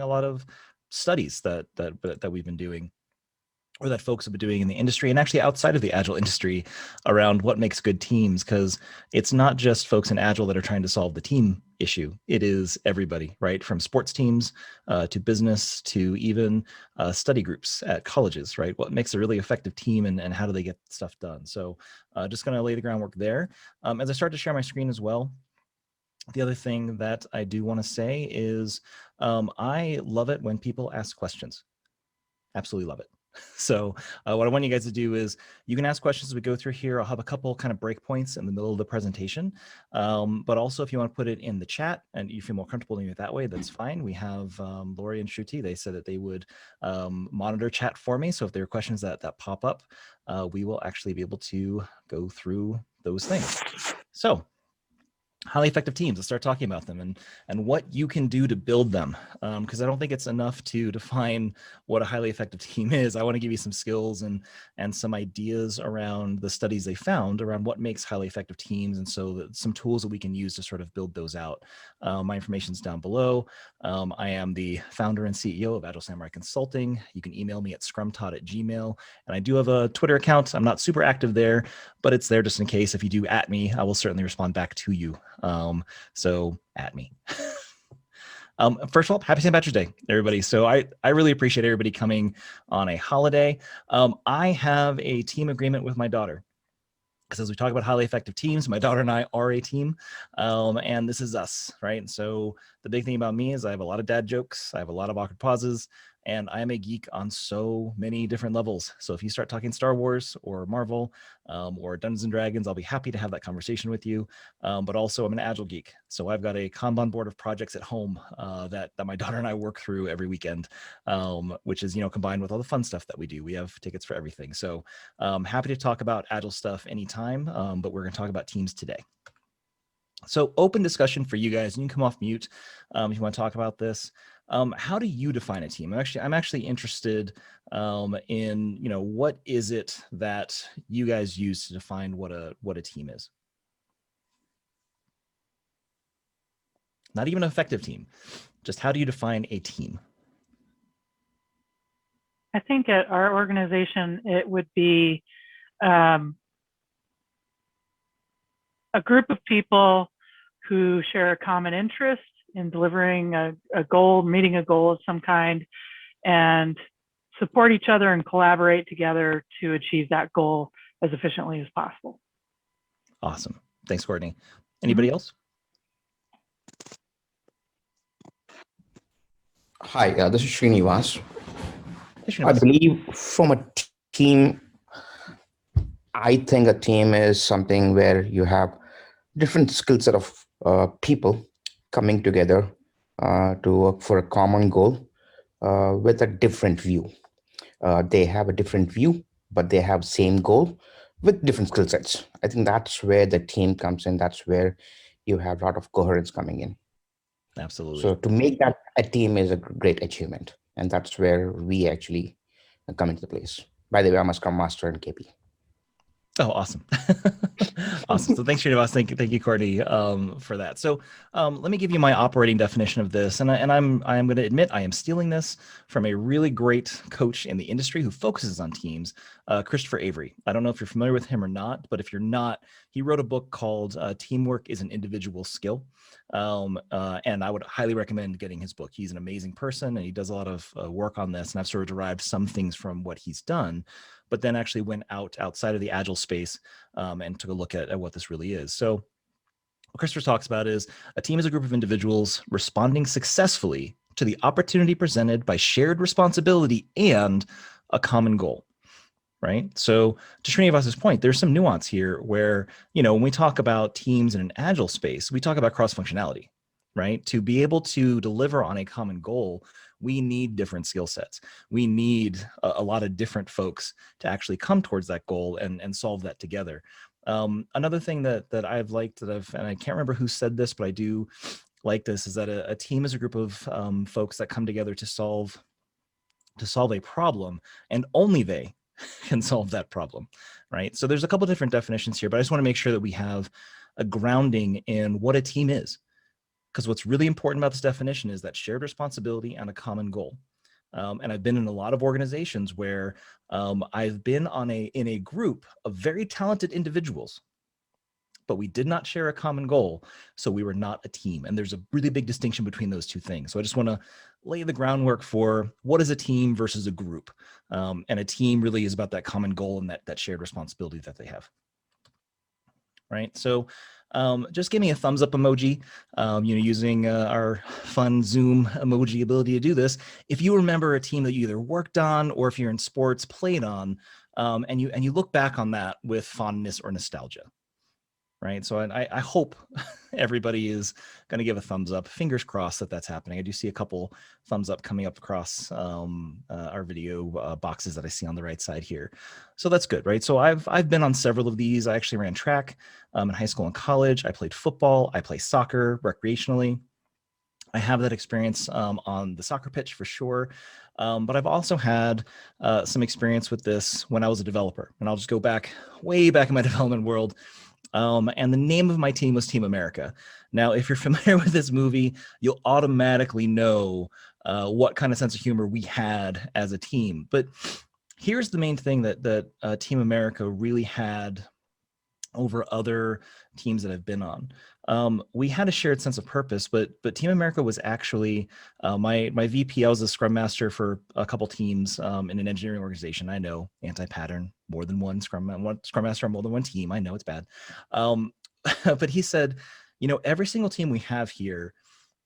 a lot of studies that we've been doing, or that folks have been doing in the industry and actually outside of the Agile industry around what makes good teams, because it's not just folks in Agile that are trying to solve the team issue. It is everybody, right? From sports teams to business to even study groups at colleges, right? What makes a really effective team, and how do they get stuff done? So just going to lay the groundwork there. As I start to share my screen as well, the other thing that I do want to say is I love it when people ask questions. Absolutely love it. So what I want you guys to do is you can ask questions as we go through here. I'll have a couple kind of breakpoints in the middle of the presentation. But also if you want to put it in the chat and you feel more comfortable doing it that way, that's fine. We have Lori and Shruti. They said that they would monitor chat for me. So if there are questions that pop up, we will actually be able to go through those things. So highly effective teams, let's start talking about them and what you can do to build them. Because I don't think it's enough to define what a highly effective team is. I want to give you some skills and some ideas around the studies they found around what makes highly effective teams. And so some tools that we can use to sort of build those out. My information's down below. I am the founder and CEO of Agile Samurai Consulting. You can email me at scrumtodd@gmail.com. And I do have a Twitter account. I'm not super active there, but it's there just in case. If you do at me, I will certainly respond back to you. So at me. First of all, happy St. Patrick's Day, everybody. So I really appreciate everybody coming on a holiday. I have a team agreement with my daughter, because as we talk about highly effective teams, my daughter and I are a team, and this is us, right? And so the big thing about me is I have a lot of dad jokes. I have a lot of awkward pauses, and I am a geek on so many different levels. So if you start talking Star Wars or Marvel or Dungeons and Dragons, I'll be happy to have that conversation with you. But also I'm an Agile geek. So I've got a Kanban board of projects at home that my daughter and I work through every weekend, which is, combined with all the fun stuff that we do. We have tickets for everything. So happy to talk about Agile stuff anytime, but we're going to talk about teams today. So open discussion for you guys. You can come off mute if you want to talk about this. How do you define a team? I'm actually interested in, what is it that you guys use to define what a team is? Not even an effective team. Just how do you define a team? I think at our organization, it would be a group of people who share a common interest in delivering a goal, meeting a goal of some kind, and support each other and collaborate together to achieve that goal as efficiently as possible. Awesome. Thanks, Courtney. Anybody else? Hi, this is Srinivas. Hey, Srinivas. I believe from a team, I think a team is something where you have different skill set of people coming together to work for a common goal with a different view. They have a different view, but they have same goal with different skill sets. I think that's where the team comes in. That's where you have a lot of coherence coming in. Absolutely. So to make that a team is a great achievement. And that's where we actually come into place. By the way, I'm a Scrum Master in KP. Oh, awesome. Awesome. So thanks, Sheridan. Thank you, Courtney, for that. So let me give you my operating definition of this. And I'm going to admit I am stealing this from a really great coach in the industry who focuses on teams, Christopher Avery. I don't know if you're familiar with him or not, but if you're not, he wrote a book called Teamwork is an Individual Skill. And I would highly recommend getting his book. He's an amazing person and he does a lot of work on this. And I've sort of derived some things from what he's done, but then actually went outside of the Agile space and took a look at what this really is. So what Christopher talks about is a team is a group of individuals responding successfully to the opportunity presented by shared responsibility and a common goal. Right. So to Srinivas's point, there's some nuance here where, when we talk about teams in an Agile space, we talk about cross-functionality, right? To be able to deliver on a common goal, we need different skill sets. We need a lot of different folks to actually come towards that goal and solve that together. Another thing that I've liked and I can't remember who said this, but I do like this, is that a team is a group of folks that come together to solve a problem, and only they can solve that problem, right? So there's a couple different definitions here, but I just want to make sure that we have a grounding in what a team is. because what's really important about this definition is that shared responsibility and a common goal. And I've been in a lot of organizations where I've been in a group of very talented individuals, but we did not share a common goal, so we were not a team. And there's a really big distinction between those two things. So I just want to lay the groundwork for what is a team versus a group. And a team really is about that common goal and that shared responsibility that they have. Right. So just give me a thumbs up emoji, using our fun Zoom emoji ability to do this. If you remember a team that you either worked on, or if you're in sports, played on, and you look back on that with fondness or nostalgia. Right. So I hope everybody is going to give a thumbs up. Fingers crossed that that's happening. I do see a couple thumbs up coming up across our video boxes that I see on the right side here. So that's good. Right. So I've been on several of these. I actually ran track in high school and college. I played football. I play soccer recreationally. I have that experience on the soccer pitch for sure. But I've also had some experience with this when I was a developer. And I'll just go back way back in my development world. And the name of my team was Team America. Now, if you're familiar with this movie, you'll automatically know what kind of sense of humor we had as a team. But here's the main thing that Team America really had over other teams that I've been on. We had a shared sense of purpose, but Team America was actually my VP. I was a Scrum Master for a couple teams in an engineering organization. I know, anti-pattern, more than one Scrum Master on more than one team. I know it's bad. But he said, every single team we have here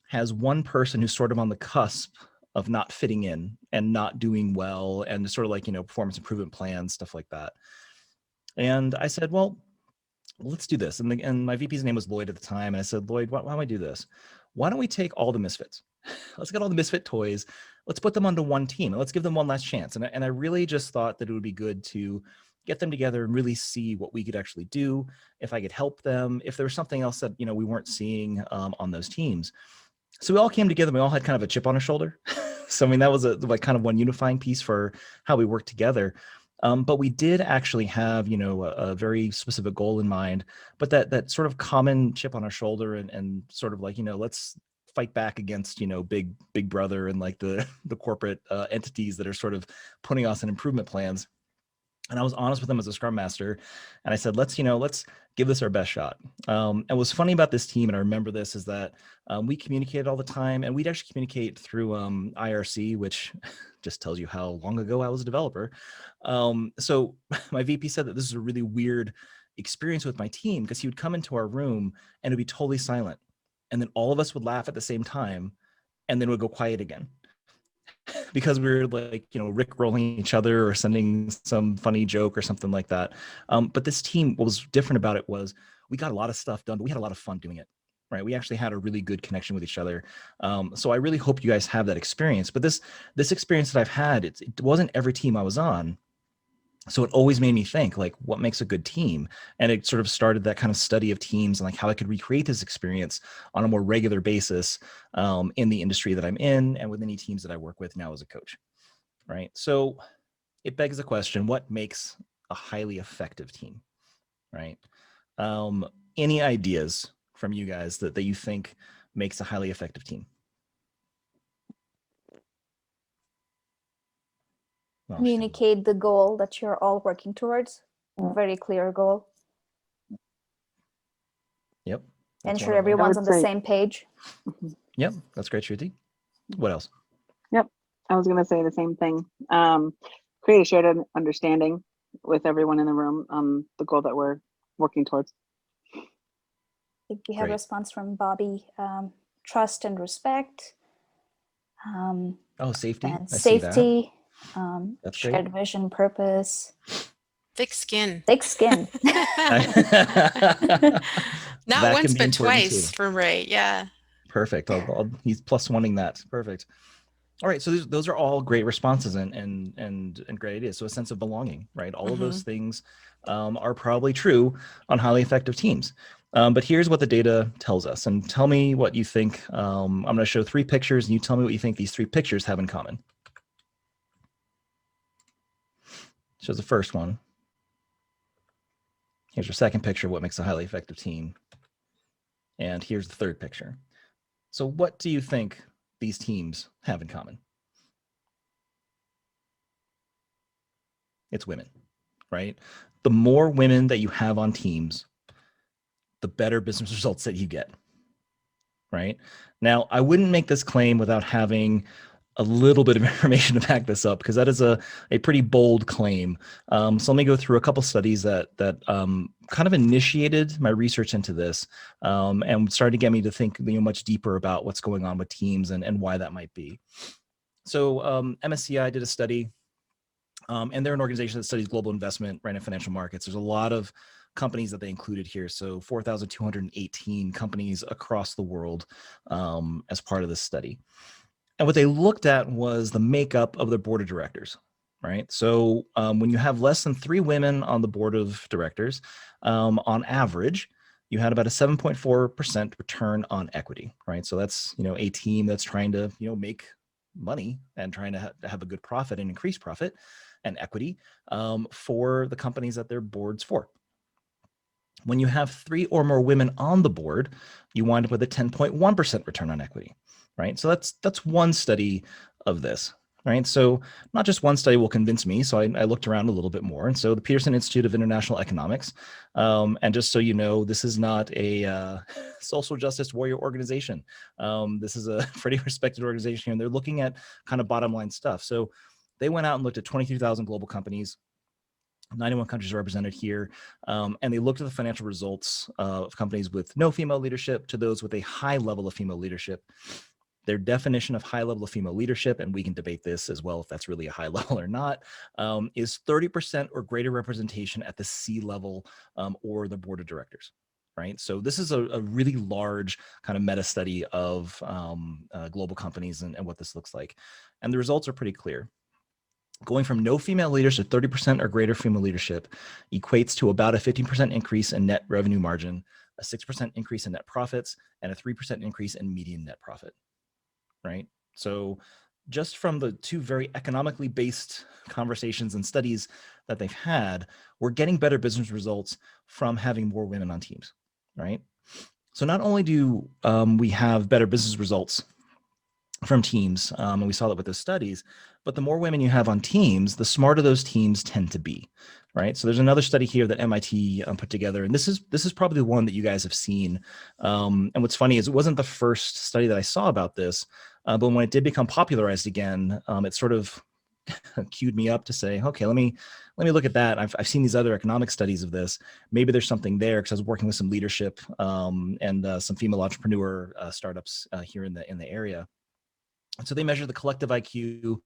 has one person who's sort of on the cusp of not fitting in and not doing well, and sort of like, performance improvement plans, stuff like that. And I said, well, let's do this. And my VP's name was Lloyd at the time. And I said, Lloyd, why don't we do this? Why don't we take all the misfits? Let's get all the misfit toys. Let's put them onto one team and let's give them one last chance. And I really just thought that it would be good to get them together and really see what we could actually do, if I could help them, if there was something else that, we weren't seeing on those teams. So we all came together. We all had kind of a chip on our shoulder. So, that was like kind of one unifying piece for how we worked together. But we did actually have, a very specific goal in mind, but that sort of common chip on our shoulder and sort of like, let's fight back against, big brother and like the corporate entities that are sort of putting us in improvement plans. And I was honest with them as a Scrum Master. And I said, let's give this our best shot. And what's funny about this team, and I remember this, is that we communicated all the time, and we'd actually communicate through IRC, which just tells you how long ago I was a developer. So my VP said that this is a really weird experience with my team, because he would come into our room and it would be totally silent. And then all of us would laugh at the same time, and then it would go quiet again. Because we were like, Rick-rolling each other or sending some funny joke or something like that. But this team, what was different about it was we got a lot of stuff done, but we had a lot of fun doing it, right? We actually had a really good connection with each other. So I really hope you guys have that experience. But this experience that I've had, it wasn't every team I was on. So it always made me think, like, what makes a good team? And it sort of started that kind of study of teams and like how I could recreate this experience on a more regular basis in the industry that I'm in and with any teams that I work with now as a coach, right? So it begs the question, what makes a highly effective team, right? Any ideas from you guys that you think makes a highly effective team? Communicate the goal that you're all working towards. Very clear goal. Yep. Ensure everyone's on the same page. Yep, that's great, Shruti. What else? Yep, I was going to say the same thing. Create a shared understanding with everyone in the room on the goal that we're working towards. I think we have a response from Bobby. Trust and respect. Safety. And safety. That's shared great. Vision, purpose. Thick skin. Thick skin. Not once, but twice for Ray. Yeah. Perfect. He's +1ing that. Perfect. All right. So those are all great responses and great ideas. So a sense of belonging, right? All of those things are probably true on highly effective teams. But here's what the data tells us. And tell me what you think. I'm going to show 3 pictures, and you tell me what you think these 3 pictures have in common. Shows the first one. Here's your second picture of what makes a highly effective team. And here's the third picture. So what do you think these teams have in common? It's women, right? The more women that you have on teams, the better business results that you get, right? Now, I wouldn't make this claim without having a little bit of information to back this up, because that is a pretty bold claim. So let me go through a couple studies that kind of initiated my research into this, and started to get me to think much deeper about what's going on with teams and why that might be. So MSCI did a study, and they're an organization that studies global investment, right, in financial markets. There's a lot of companies that they included here. So 4,218 companies across the world as part of this study. And what they looked at was the makeup of the board of directors, right? So when you have less than 3 women on the board of directors, on average, you had about a 7.4% return on equity, right? So that's, a team that's trying to, make money and trying to have a good profit and increase profit and equity for the companies that their board's for. When you have 3 or more women on the board, you wind up with a 10.1% return on equity, right? So that's one study of this, right? So not just one study will convince me. So I looked around a little bit more. And so the Peterson Institute of International Economics, and just so you know, this is not a social justice warrior organization. This is a pretty respected organization, and they're looking at kind of bottom line stuff. So they went out and looked at 23,000 global companies. 91 countries are represented here, and they looked at the financial results of companies with no female leadership to those with a high level of female leadership. Their definition of high level of female leadership, and we can debate this as well if that's really a high level or not, is 30% or greater representation at the C level or the board of directors, right? So this is a really large kind of meta study of global companies and what this looks like. And the results are pretty clear. Going from no female leaders to 30% or greater female leadership equates to about a 15% increase in net revenue margin, a 6% increase in net profits, and a 3% increase in median net profit, right? So just from the 2 very economically based conversations and studies that they've had, we're getting better business results from having more women on teams, right? So not only do we have better business results from teams, and we saw that with the studies, but the more women you have on teams, the smarter those teams tend to be, right? So there's another study here that MIT put together, and this is probably the one that you guys have seen. And what's funny is it wasn't the first study that I saw about this, but when it did become popularized again, it sort of queued me up to say, okay, let me look at that. I've seen these other economic studies of this. Maybe there's something there, because I was working with some leadership and some female entrepreneur startups here in the area. So they measure the collective IQ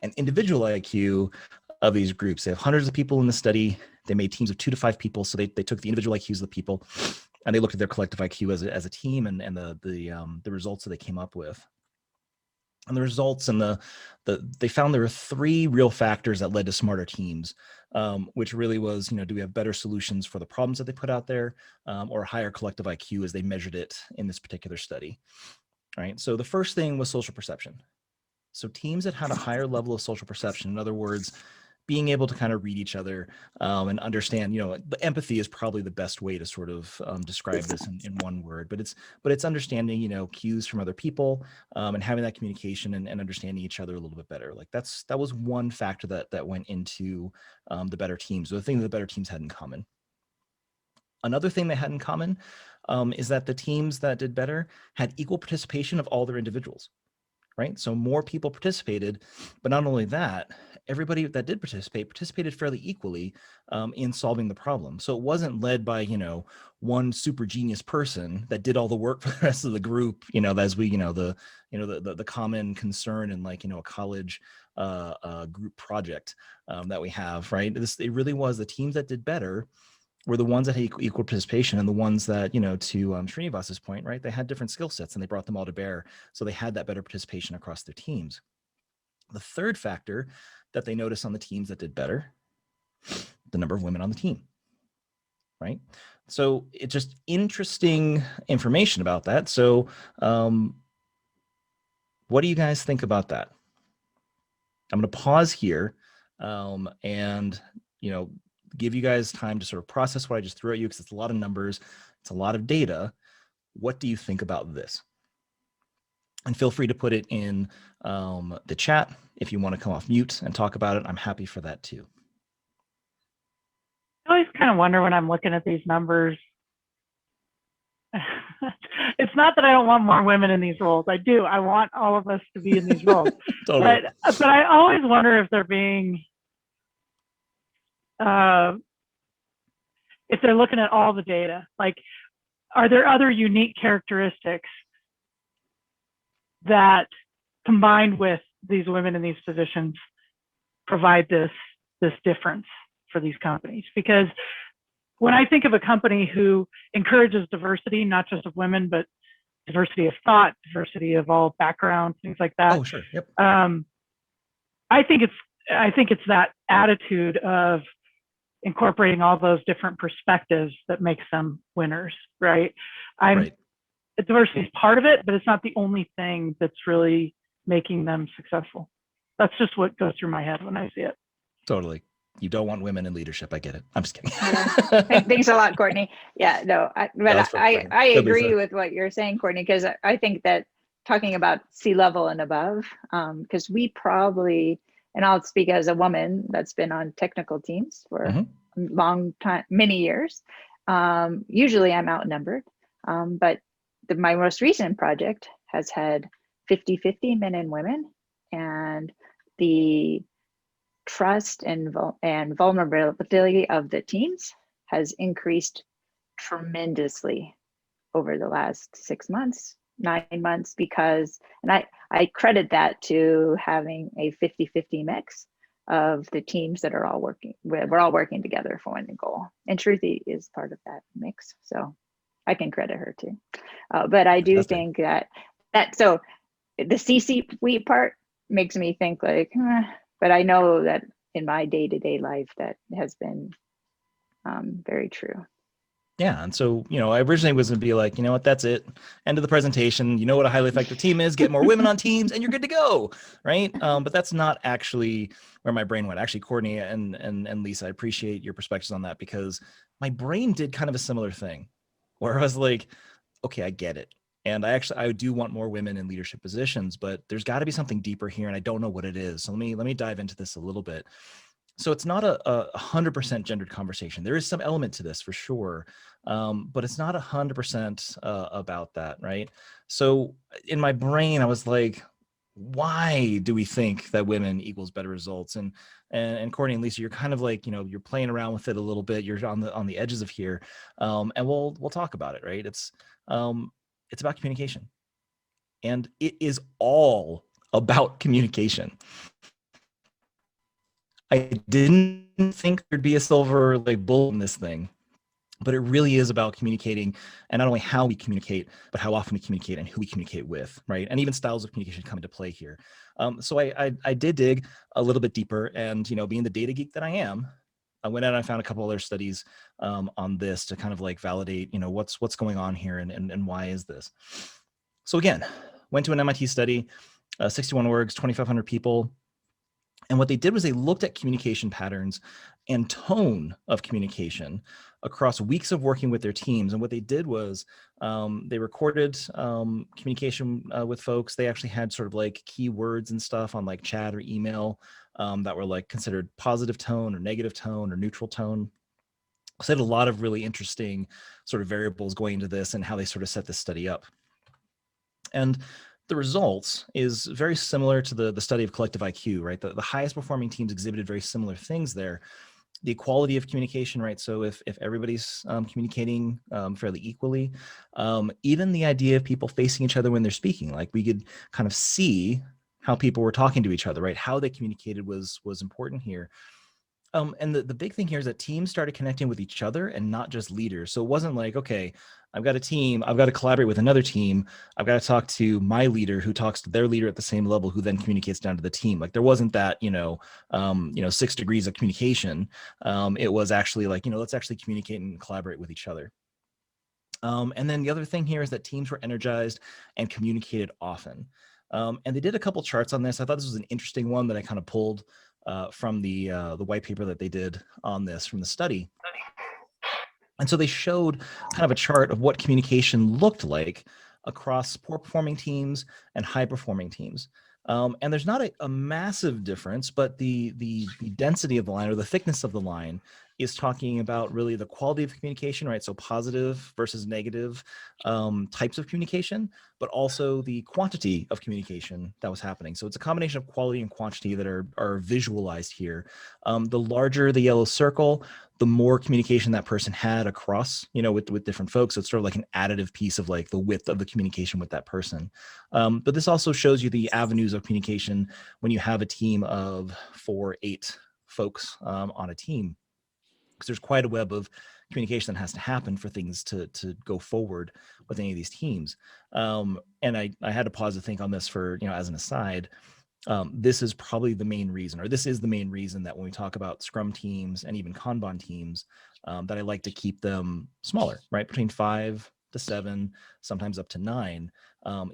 and individual IQ of these groups. They have hundreds of people in the study. They made teams of 2 to 5 people. So they took the individual IQs of the people, and they looked at their collective IQ as a team and the results that they came up with. And the results and they found there were 3 real factors that led to smarter teams, which really was, do we have better solutions for the problems that they put out there, or a higher collective IQ as they measured it in this particular study. Right. So the first thing was social perception. So teams that had a higher level of social perception, in other words, being able to kind of read each other and understand, the empathy is probably the best way to sort of describe this in one word, but it's understanding, cues from other people and having that communication and understanding each other a little bit better. Like that was one factor that went into the better teams, or the thing that the better teams had in common. Another thing they had in common is that the teams that did better had equal participation of all their individuals, right? So more people participated, but not only that, everybody that did participated fairly equally in solving the problem. So it wasn't led by, one super genius person that did all the work for the rest of the group, as we, the common concern in like, a college group project that we have, right? It really was the teams that did better were the ones that had equal participation, and the ones that, to Srinivas's point, right, they had different skill sets and they brought them all to bear. So they had that better participation across their teams. The third factor that they noticed on the teams that did better, the number of women on the team, right? So it's just interesting information about that. So what do you guys think about that? I'm going to pause here and, give you guys time to sort of process what I just threw at you, because it's a lot of numbers, it's a lot of data. What do you think about this? And feel free to put it in the chat if you want to come off mute and talk about it. I'm happy for that too. I always kind of wonder when I'm looking at these numbers. It's not that I don't want more women in these roles. I do. I want all of us to be in these roles. Totally. But I always wonder if they're being, if they're looking at all the data. Like, are there other unique characteristics that, combined with these women in these positions, provide this difference for these companies? Because when I think of a company who encourages diversity, not just of women, but diversity of thought, diversity of all backgrounds, things like that. Oh, sure. Yep. I think it's that attitude of incorporating all those different perspectives that makes them winners, right? Right. Diversity is part of it, but it's not the only thing that's really making them successful. That's just what goes through my head when I see it. Totally. You don't want women in leadership. I get it. I'm just kidding. Thanks a lot, Courtney. Yeah, no, I agree with what you're saying, Courtney, because I think that talking about C-level and above, because we probably, and I'll speak as a woman that's been on technical teams for a long time, many years. Usually I'm outnumbered, but my most recent project has had 50-50 men and women, and the trust and vulnerability of the teams has increased tremendously over the last 6 months, 9 months, because, and I credit that to having a 50-50 mix of the teams that are all working, we're all working together for one goal. And Shruti is part of that mix, so I can credit her too. But I do think that so the C-suite part makes me think like, but I know that in my day-to-day life that has been very true. Yeah. And so, I originally was going to be like, you know what, that's it. End of the presentation. You know what a highly effective team is, get more women on teams and you're good to go. Right. But that's not actually where my brain went. Actually, Courtney and Lisa, I appreciate your perspectives on that, because my brain did kind of a similar thing where I was like, okay, I get it. And I do want more women in leadership positions, but there's got to be something deeper here, and I don't know what it is. So let me dive into this a little bit. So it's not a 100% gendered conversation. There is some element to this for sure, but it's not 100% about that, right? So in my brain, I was like, why do we think that women equals better results? And Courtney and Lisa, you're kind of like, you're playing around with it a little bit. You're on the edges of here, and we'll talk about it, right? It's about communication, and it is all about communication. I didn't think there'd be a silver bullet in this thing, but it really is about communicating, and not only how we communicate, but how often we communicate and who we communicate with, right? And even styles of communication come into play here. So I did dig a little bit deeper, and being the data geek that I am, I went out and I found a couple other studies on this to kind of validate, what's going on here and why is this. So again, went to an MIT study, 61 orgs, 2,500 people. And what they did was they looked at communication patterns and tone of communication across weeks of working with their teams. And what they did was they recorded communication with folks. They actually had sort of keywords and stuff on chat or email that were considered positive tone or negative tone or neutral tone. So they had a lot of really interesting sort of variables going into this and how they sort of set this study up. And the results is very similar to the study of collective IQ, right? The highest performing teams exhibited very similar things there. The equality of communication, right? So if everybody's communicating fairly equally, even the idea of people facing each other when they're speaking, we could kind of see how people were talking to each other, right? How they communicated was important here. And the big thing here is that teams started connecting with each other and not just leaders. So it wasn't like, okay, I've got a team, I've got to collaborate with another team, I've got to talk to my leader who talks to their leader at the same level, who then communicates down to the team. There wasn't that, 6 degrees of communication. It was actually let's actually communicate and collaborate with each other. And then the other thing here is that teams were energized and communicated often. And they did a couple charts on this. I thought this was an interesting one that I kind of pulled from the white paper that they did on this from the study. And so they showed kind of a chart of what communication looked like across poor performing teams and high performing teams. And there's not a massive difference, but the density of the line or the thickness of the line is talking about really the quality of communication, right? So positive versus negative types of communication, but also the quantity of communication that was happening. So it's a combination of quality and quantity that are visualized here. The larger the yellow circle, the more communication that person had across, with different folks. So it's sort of like an additive piece of like the width of the communication with that person. But this also shows you the avenues of communication when you have a team of 4, 8 folks on a team, because there's quite a web of communication that has to happen for things to go forward with any of these teams. And I had to pause to think on this for, as an aside. This is probably the main reason, or this is the main reason that when we talk about Scrum teams and even Kanban teams, that I like to keep them smaller, right? Between 5 to 7, sometimes up to 9.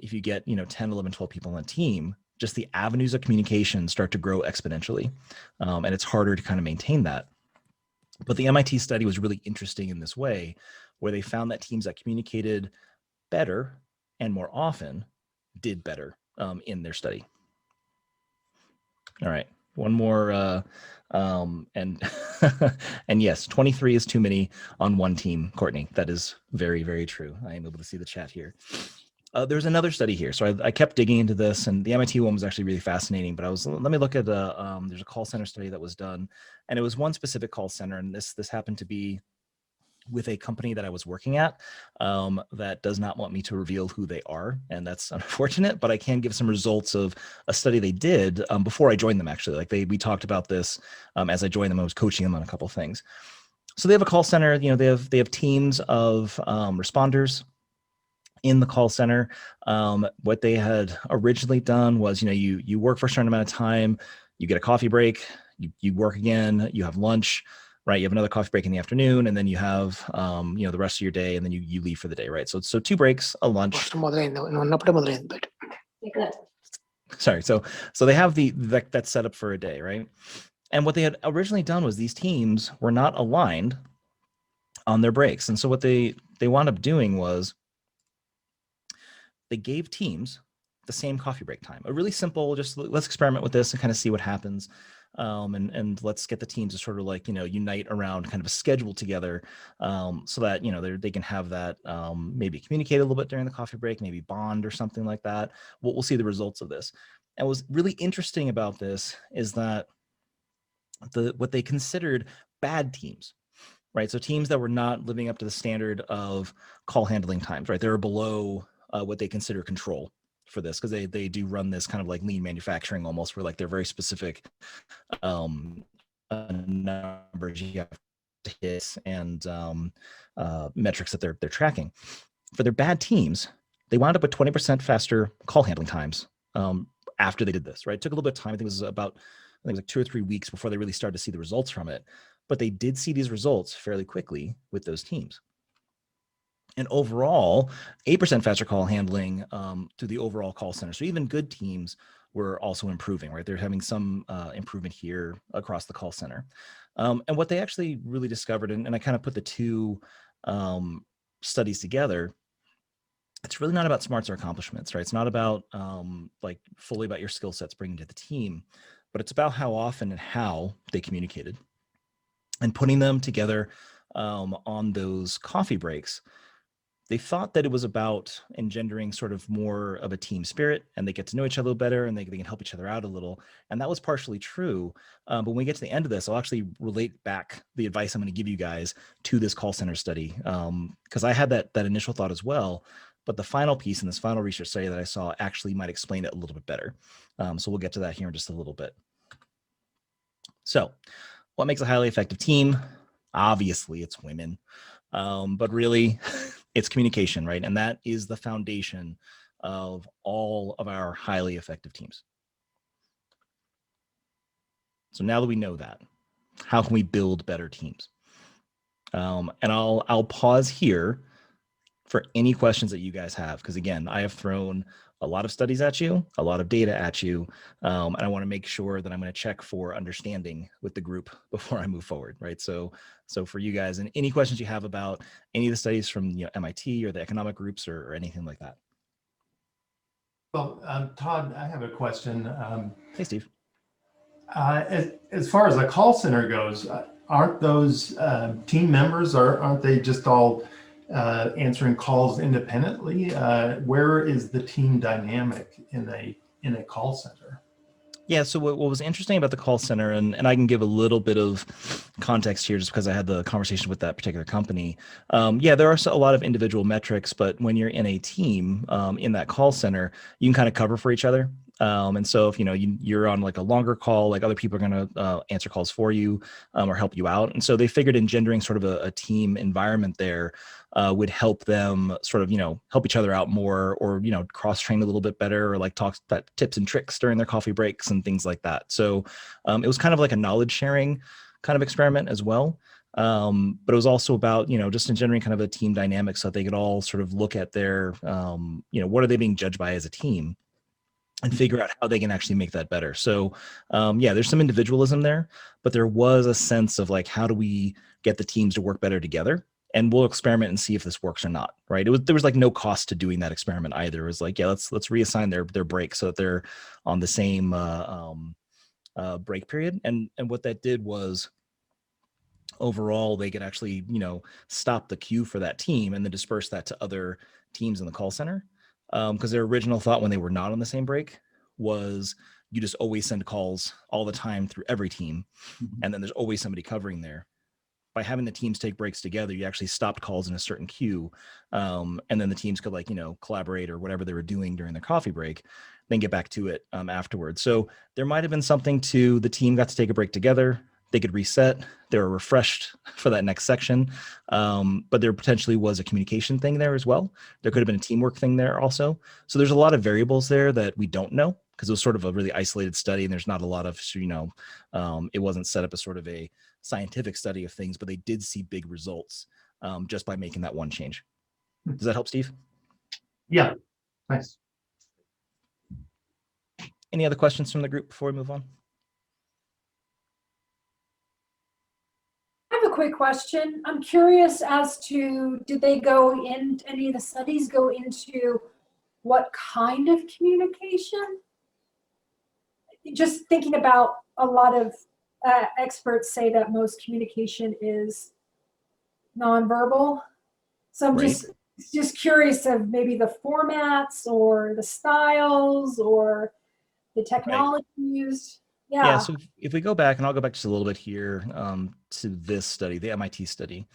If you get, 10, 11, 12 people on a team, just the avenues of communication start to grow exponentially. And it's harder to kind of maintain that. But the MIT study was really interesting in this way, where they found that teams that communicated better and more often did better in their study. All right, one more, and and yes, 23 is too many on one team, Courtney. That is very, very true. I am able to see the chat here. There's another study here. So I kept digging into this, and the MIT one was actually really fascinating, but let me look at there's a call center study that was done, and it was one specific call center. And this happened to be with a company that I was working at that does not want me to reveal who they are. And that's unfortunate, but I can give some results of a study they did before I joined them, actually. Like we talked about this as I joined them. I was coaching them on a couple of things. So they have a call center, they have teams of responders in the call center. What they had originally done was, you work for a certain amount of time, you get a coffee break, you work again, you have lunch, right? You have another coffee break in the afternoon, and then you have, the rest of your day, and then you leave for the day, right? So 2 breaks, a lunch. Sorry. So they have that set up for a day, right? And what they had originally done was these teams were not aligned on their breaks. And so what they wound up doing was they gave teams the same coffee break time. A really simple, just let's experiment with this and kind of see what happens. And let's get the teams to sort of like, unite around kind of a schedule together so that, they can have that maybe communicate a little bit during the coffee break, maybe bond or something like that. We'll see the results of this. And what's really interesting about this is that what they considered bad teams, right? So teams that were not living up to the standard of call handling times, right? They were below what they consider control for this, because they do run this kind of like lean manufacturing almost, where like they're very specific numbers you have to hit and metrics that they're tracking. For their bad teams, they wound up with 20% faster call handling times after they did this, right? It took a little bit of time. I think it was like 2 or 3 weeks before they really started to see the results from it. But they did see these results fairly quickly with those teams. And overall, 8% faster call handling through the overall call center. So even good teams were also improving, right? They're having some improvement here across the call center. And what they actually really discovered, and I kind of put the 2 studies together, it's really not about smarts or accomplishments, right? It's not about like fully about your skill sets bringing to the team, but it's about how often and how they communicated. And putting them together on those coffee breaks, they thought that it was about engendering sort of more of a team spirit, and they get to know each other better, and they can help each other out a little. And that was partially true. But when we get to the end of this, I'll actually relate back the advice I'm going to give you guys to this call center study, because I had that initial thought as well. But the final piece in this final research study that I saw actually might explain it a little bit better. So we'll get to that here in just a little bit. So what makes a highly effective team? Obviously, it's women. But really, it's communication, right? And that is the foundation of all of our highly effective teams. So now that we know that, how can we build better teams? And I'll pause here for any questions that you guys have, because again, I have thrown a lot of studies at you, a lot of data at you, and I want to make sure that I'm going to check for understanding with the group before I move forward, right? So for you guys, and any questions you have about any of the studies from MIT or the economic groups or anything like that. Well, Todd, I have a question. Hey, Steve. As far as the call center goes, aren't those team members, aren't they just all answering calls independently? Where is the team dynamic in a call center? Yeah, so what was interesting about the call center, and I can give a little bit of context here just because I had the conversation with that particular company. Yeah, there are a lot of individual metrics, but when you're in a team in that call center, you can kind of cover for each other. And so if you're on like a longer call, like other people are going to answer calls for you or help you out. And so they figured engendering sort of a team environment there would help them sort of, help each other out more, or, cross train a little bit better, or like talk that tips and tricks during their coffee breaks and things like that. So it was kind of like a knowledge sharing kind of experiment as well. But it was also about, just engendering kind of a team dynamic so that they could all sort of look at their, what are they being judged by as a team, and figure out how they can actually make that better. So yeah, there's some individualism there, but there was a sense of like, how do we get the teams to work better together? And we'll experiment and see if this works or not, right? There was like no cost to doing that experiment either. It was like, yeah, let's reassign their break so that they're on the same break period. And what that did was, overall, they could actually, stop the queue for that team and then disperse that to other teams in the call center. Because their original thought when they were not on the same break was you just always send calls all the time through every team. And then there's always somebody covering there. By having the teams take breaks together, you actually stopped calls in a certain queue. And then the teams could collaborate or whatever they were doing during their coffee break, then get back to it afterwards. So there might've been something to the team got to take a break together. They could reset, they were refreshed for that next section. But there potentially was a communication thing there as well. There could have been a teamwork thing there also. So there's a lot of variables there that we don't know, because it was sort of a really isolated study and there's not a lot of, it wasn't set up as sort of a scientific study of things, but they did see big results just by making that one change. Does that help, Steve? Yeah, nice. Any other questions from the group before we move on? I have a quick question. I'm curious as to, did they go in, any of the studies go into what kind of communication? Just thinking about, a lot of experts say that most communication is nonverbal. So I'm just curious of maybe the formats or the styles or the technology used. Yeah, so if we go back, and I'll go back just a little bit here to this study, the MIT study.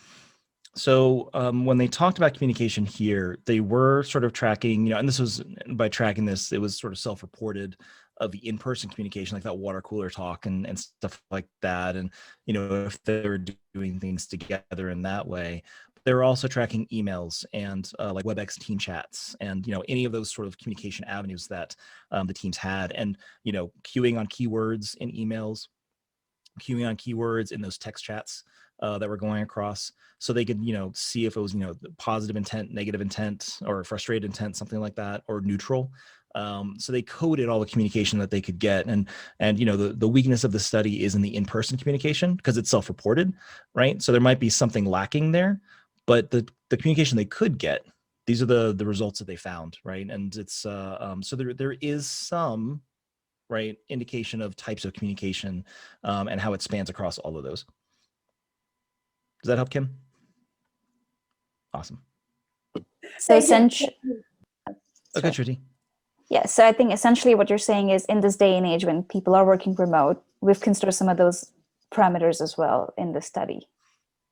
So when they talked about communication here, they were sort of tracking, and this was, by tracking this, it was sort of self-reported of the in-person communication, like that water cooler talk and stuff like that. And, if they were doing things together in that way. They were also tracking emails and like WebEx team chats and, any of those sort of communication avenues that the teams had, and, queuing on keywords in emails, queuing on keywords in those text chats that were going across, so they could, see if it was, positive intent, negative intent, or frustrated intent, something like that, or neutral. So they coded all the communication that they could get. And the weakness of the study is in the in-person communication because it's self-reported, right? So there might be something lacking there, but the communication they could get, these are the results that they found, right? And it's so there is some, right, indication of types of communication and how it spans across all of those. Does that help, Kim? Awesome. So essentially, okay, Shruti. Yeah, so I think essentially what you're saying is, in this day and age when people are working remote, we've considered some of those parameters as well in the study,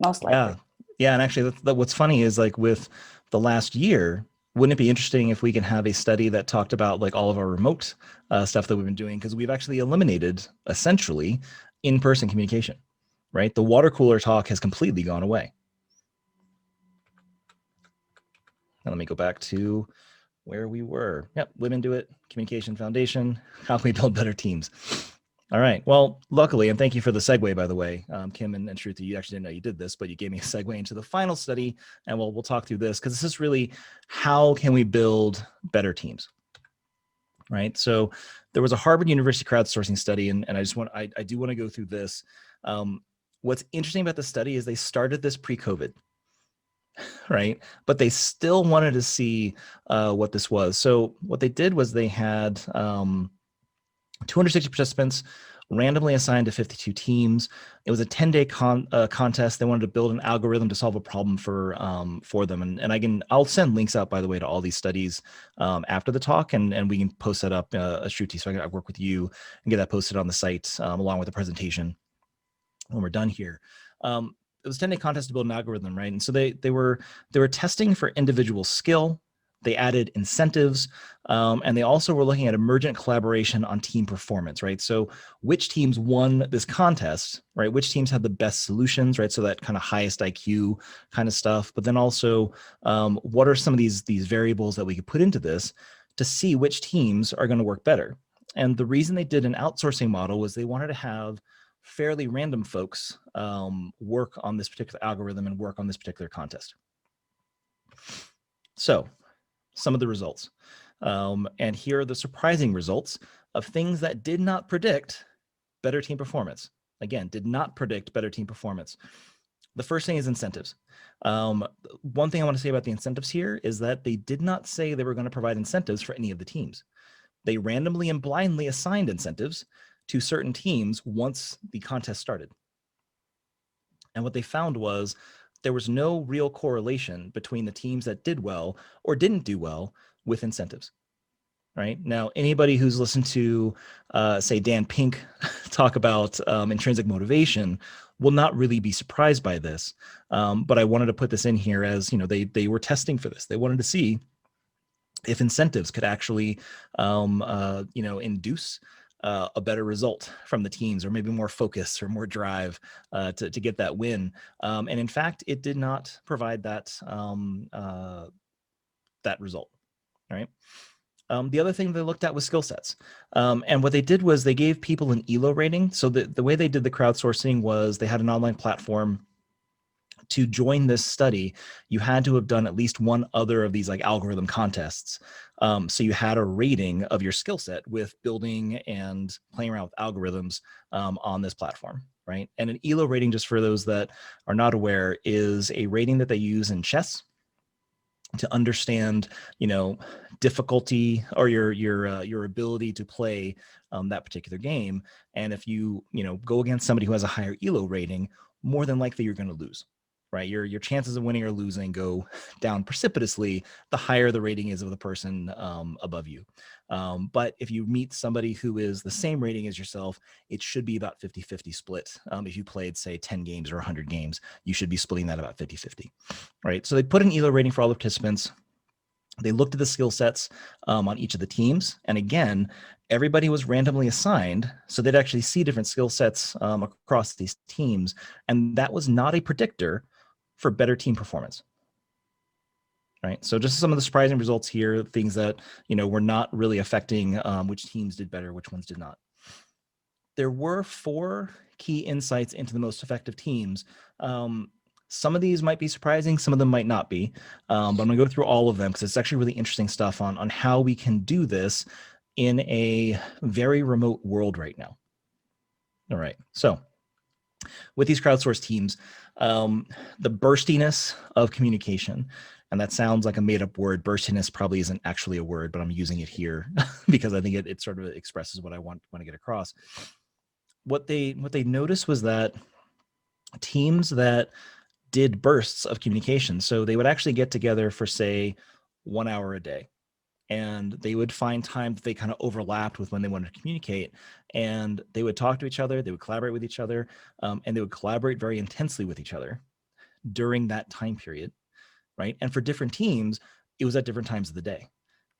most likely. Yeah, and actually what's funny is, like, with the last year, wouldn't it be interesting if we can have a study that talked about like all of our remote stuff that we've been doing, because we've actually eliminated essentially in-person communication, right? The water cooler talk has completely gone away. Now let me go back to where we were. Yep, Women Do It, Communication Foundation. How can we build better teams? All right. Well, luckily, and thank you for the segue, by the way, Kim and Shruti, you actually didn't know you did this, but you gave me a segue into the final study, and we'll talk through this, because this is really how can we build better teams, right? So there was a Harvard University crowdsourcing study, and I do want to go through this. What's interesting about the study is they started this pre-COVID. right? But they still wanted to see what this was. So what they did was they had 260 participants randomly assigned to 52 teams. It was a 10-day contest. They wanted to build an algorithm to solve a problem for them. And I'll send links out, by the way, to all these studies after the talk, and we can post that up, Shruti, so I can work with you and get that posted on the site along with the presentation when we're done here. It was a 10-day contest to build an algorithm, right? And so they were testing for individual skill. They added incentives, and they also were looking at emergent collaboration on team performance, right? So which teams won this contest, right? Which teams had the best solutions, right? So that kind of highest IQ kind of stuff. But then also, what are some of these variables that we could put into this to see which teams are going to work better? And the reason they did an outsourcing model was they wanted to have fairly random folks work on this particular algorithm and work on this particular contest. So some of the results. And here are the surprising results of things that did not predict better team performance. Again, did not predict better team performance. The first thing is incentives. One thing I want to say about the incentives here is that they did not say they were going to provide incentives for any of the teams. They randomly and blindly assigned incentives to certain teams once the contest started. And what they found was there was no real correlation between the teams that did well or didn't do well with incentives, right? Now, anybody who's listened to, say, Dan Pink talk about intrinsic motivation will not really be surprised by this. But I wanted to put this in here as, they were testing for this. They wanted to see if incentives could actually, induce a better result from the teams, or maybe more focus or more drive to get that win. And in fact, it did not provide that that result, right? The other thing they looked at was skill sets. And what they did was they gave people an ELO rating. So the way they did the crowdsourcing was they had an online platform. To join this study, you had to have done at least one other of these like algorithm contests. So you had a rating of your skill set with building and playing around with algorithms on this platform, right? And an ELO rating, just for those that are not aware, is a rating that they use in chess to understand, difficulty or your ability to play that particular game. And if you go against somebody who has a higher ELO rating, more than likely you're going to lose. Right, your chances of winning or losing go down precipitously the higher the rating is of the person above you. But if you meet somebody who is the same rating as yourself, it should be about 50-50 split. If you played, say, 10 games or 100 games, you should be splitting that about 50-50. Right, so they put an ELO rating for all the participants. They looked at the skill sets on each of the teams. And again, everybody was randomly assigned, so they'd actually see different skill sets across these teams. And that was not a predictor for better team performance, right? So just some of the surprising results here, things that, were not really affecting which teams did better, which ones did not. There were 4 key insights into the most effective teams. Some of these might be surprising, some of them might not be, but I'm gonna go through all of them because it's actually really interesting stuff on how we can do this in a very remote world right now. All right, so with these crowdsourced teams, the burstiness of communication, and that sounds like a made-up word. Burstiness probably isn't actually a word, but I'm using it here because I think it sort of expresses what I want to get across. What they noticed was that teams that did bursts of communication, so they would actually get together for, say, 1 hour a day, and they would find time that they kind of overlapped with when they wanted to communicate, and they would talk to each other, they would collaborate with each other, and they would collaborate very intensely with each other during that time period, right? And for different teams, it was at different times of the day,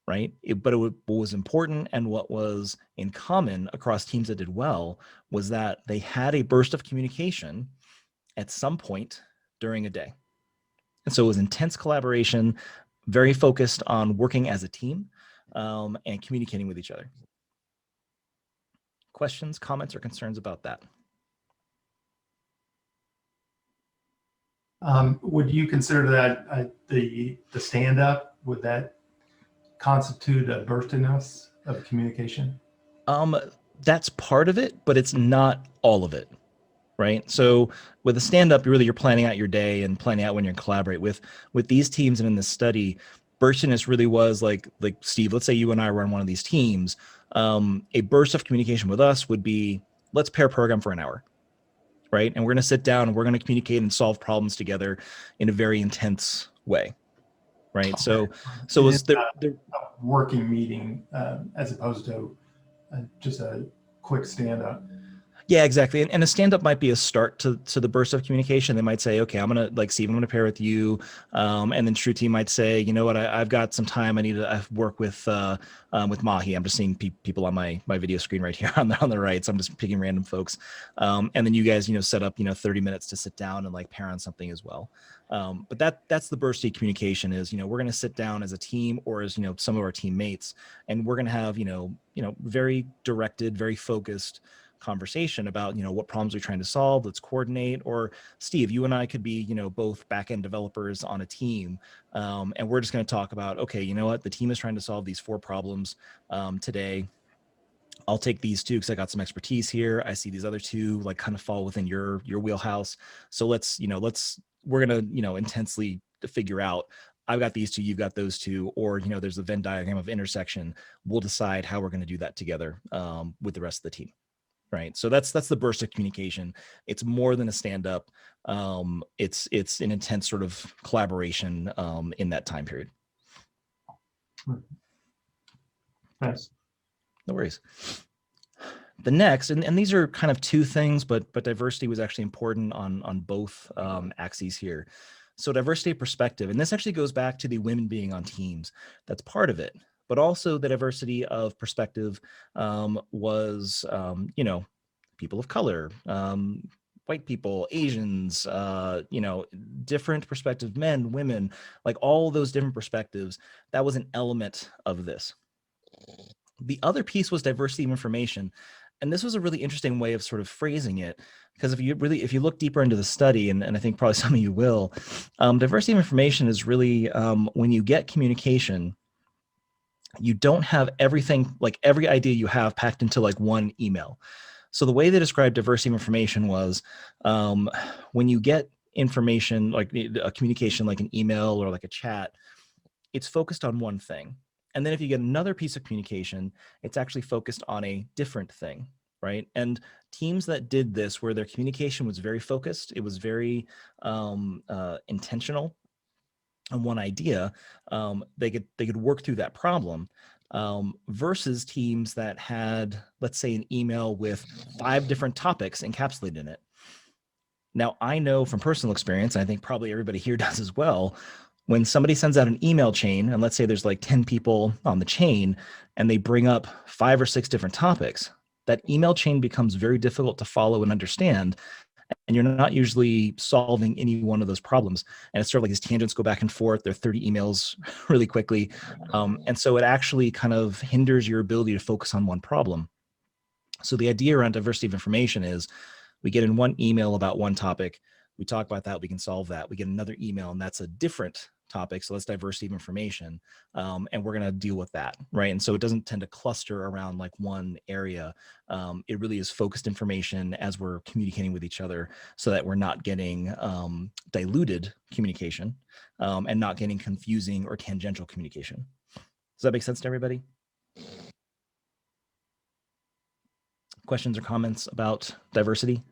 right? What was important and what was in common across teams that did well was that they had a burst of communication at some point during a day. And so it was intense collaboration, very focused on working as a team and communicating with each other. Questions, comments, or concerns about that? Would you consider that the stand-up, would that constitute a burstiness of communication? That's part of it, but it's not all of it. right? So with a stand-up, you're planning out your day and planning out when you're going to collaborate with these teams. And in this study, burstiness really was like Steve, let's say you and I were on one of these teams. A burst of communication with us would be, let's pair program for an hour, right? And we're going to sit down and we're going to communicate and solve problems together in a very intense way, right? So was there a working meeting as opposed to just a quick stand-up? Yeah, exactly. And a stand-up might be a start to the burst of communication. They might say, okay, I'm going to, like, Steve, I'm going to pair with you. And then Shruti might say, you know what, I've got some time. I need to work with Mahi. I'm just seeing people on my video screen right here on the right. So I'm just picking random folks. And then you guys, set up, 30 minutes to sit down and like pair on something as well. But that's the bursty communication is, we're going to sit down as a team or as, some of our teammates, and we're going to have, very directed, very focused conversation about what problems we're trying to solve. Let's coordinate. Or Steve, you and I could be both back-end developers on a team, and we're just going to talk about, okay, you know what, the team is trying to solve these 4 problems today. I'll take these 2 because I got some expertise here. I see these other 2 like kind of fall within your wheelhouse. So we're gonna intensely figure out, I've got these 2, you've got those 2, or there's a Venn diagram of intersection. We'll decide how we're going to do that together with the rest of the team. Right. So that's the burst of communication. It's more than a stand-up. It's an intense sort of collaboration in that time period. Nice. No worries. The next, and these are kind of 2 things, but diversity was actually important on both axes here. So diversity of perspective, and this actually goes back to the women being on teams. That's part of it. But also the diversity of perspective was, people of color, white people, Asians, different perspectives, men, women, like all those different perspectives. That was an element of this. The other piece was diversity of information. And this was a really interesting way of sort of phrasing it, because if you look deeper into the study, and I think probably some of you will, diversity of information is really when you get communication, you don't have everything, like every idea you have packed into like one email. So the way they described diversity of information was when you get information, like a communication, like an email or like a chat, it's focused on one thing. And then if you get another piece of communication, it's actually focused on a different thing, right? And teams that did this, where their communication was very focused, it was very intentional on one idea, they could work through that problem, versus teams that had, let's say, an email with 5 different topics encapsulated in it. Now, I know from personal experience, and I think probably everybody here does as well, when somebody sends out an email chain, and let's say there's like 10 people on the chain, and they bring up 5 or 6 different topics, that email chain becomes very difficult to follow and understand. And you're not usually solving any one of those problems. And it's sort of like these tangents go back and forth. There are 30 emails really quickly. And so it actually kind of hinders your ability to focus on one problem. So the idea around diversity of information is we get in one email about one topic. We talk about that. We can solve that. We get another email, and that's a different topic. So that's diversity of information. And we're going to deal with that, right? And so it doesn't tend to cluster around like one area. It really is focused information as we're communicating with each other, so that we're not getting diluted communication and not getting confusing or tangential communication. Does that make sense to everybody? Questions or comments about diversity?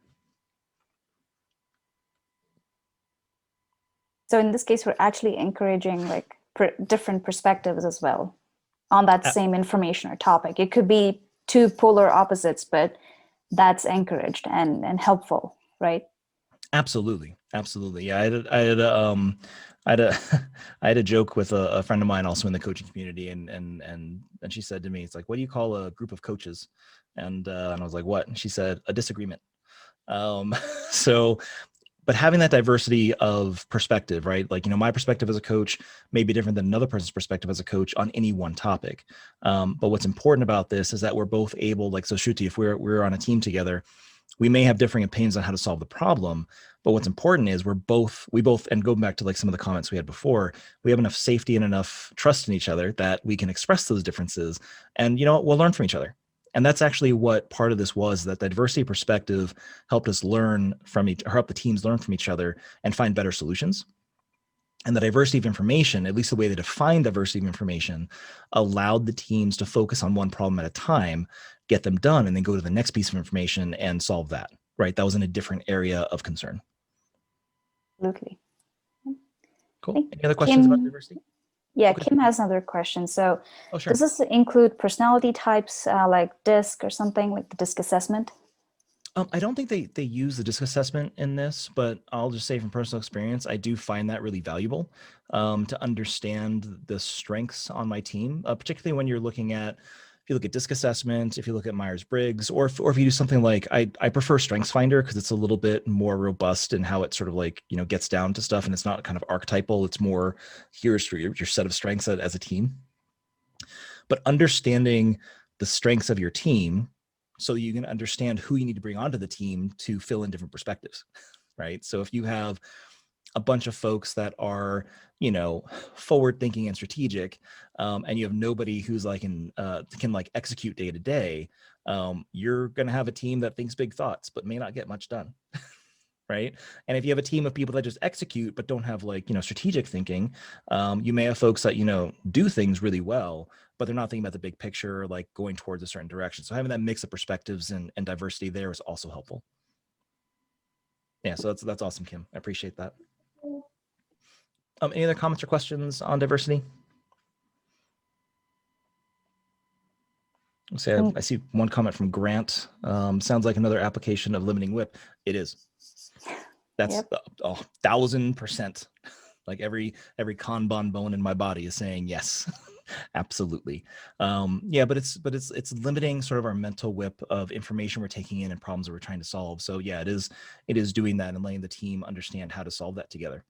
So in this case, we're actually encouraging like different perspectives as well on that same information or topic. It could be 2 polar opposites, but that's encouraged and helpful, right? Absolutely. Yeah, I had a joke with a friend of mine also in the coaching community, and she said to me, it's like, what do you call a group of coaches? And I was like, what? And she said, a disagreement. But having that diversity of perspective, right? Like, my perspective as a coach may be different than another person's perspective as a coach on any one topic. But what's important about this is that we're both able, like, so Shruti, if we're on a team together, we may have differing opinions on how to solve the problem. But what's important is we both, and going back to like some of the comments we had before, we have enough safety and enough trust in each other that we can express those differences. And we'll learn from each other. And that's actually what part of this was, that the diversity perspective helped us learn from each, or help the teams learn from each other and find better solutions. And the diversity of information, at least the way they define diversity of information, allowed the teams to focus on one problem at a time, get them done, and then go to the next piece of information and solve that, right? That was in a different area of concern. Absolutely. Cool. Any other questions about diversity? Yeah, okay. Kim has another question. So sure. Does this include personality types like DISC or something, like the DISC assessment? I don't think they use the DISC assessment in this, but I'll just say from personal experience, I do find that really valuable to understand the strengths on my team, particularly when you're looking at, if you look at DISC assessment, if you look at Myers-Briggs, or if you do something like, I prefer StrengthsFinder because it's a little bit more robust in how it sort of like, gets down to stuff, and it's not kind of archetypal. It's more, here's your set of strengths as a team. But understanding the strengths of your team so you can understand who you need to bring onto the team to fill in different perspectives, right? So if you have a bunch of folks that are, forward thinking and strategic, and you have nobody who's like can like execute day to day, you're going to have a team that thinks big thoughts but may not get much done. Right. And if you have a team of people that just execute but don't have like, strategic thinking, you may have folks that, do things really well, but they're not thinking about the big picture, like going towards a certain direction. So having that mix of perspectives and diversity there is also helpful. Yeah, so that's awesome, Kim. I appreciate that. Any other comments or questions on diversity? I see one comment from Grant. Sounds like another application of limiting WIP. It is. That's 1,000%. Like every Kanban bone in my body is saying yes, absolutely. Yeah, but it's limiting sort of our mental WIP of information we're taking in and problems that we're trying to solve. So yeah, it is doing that and letting the team understand how to solve that together.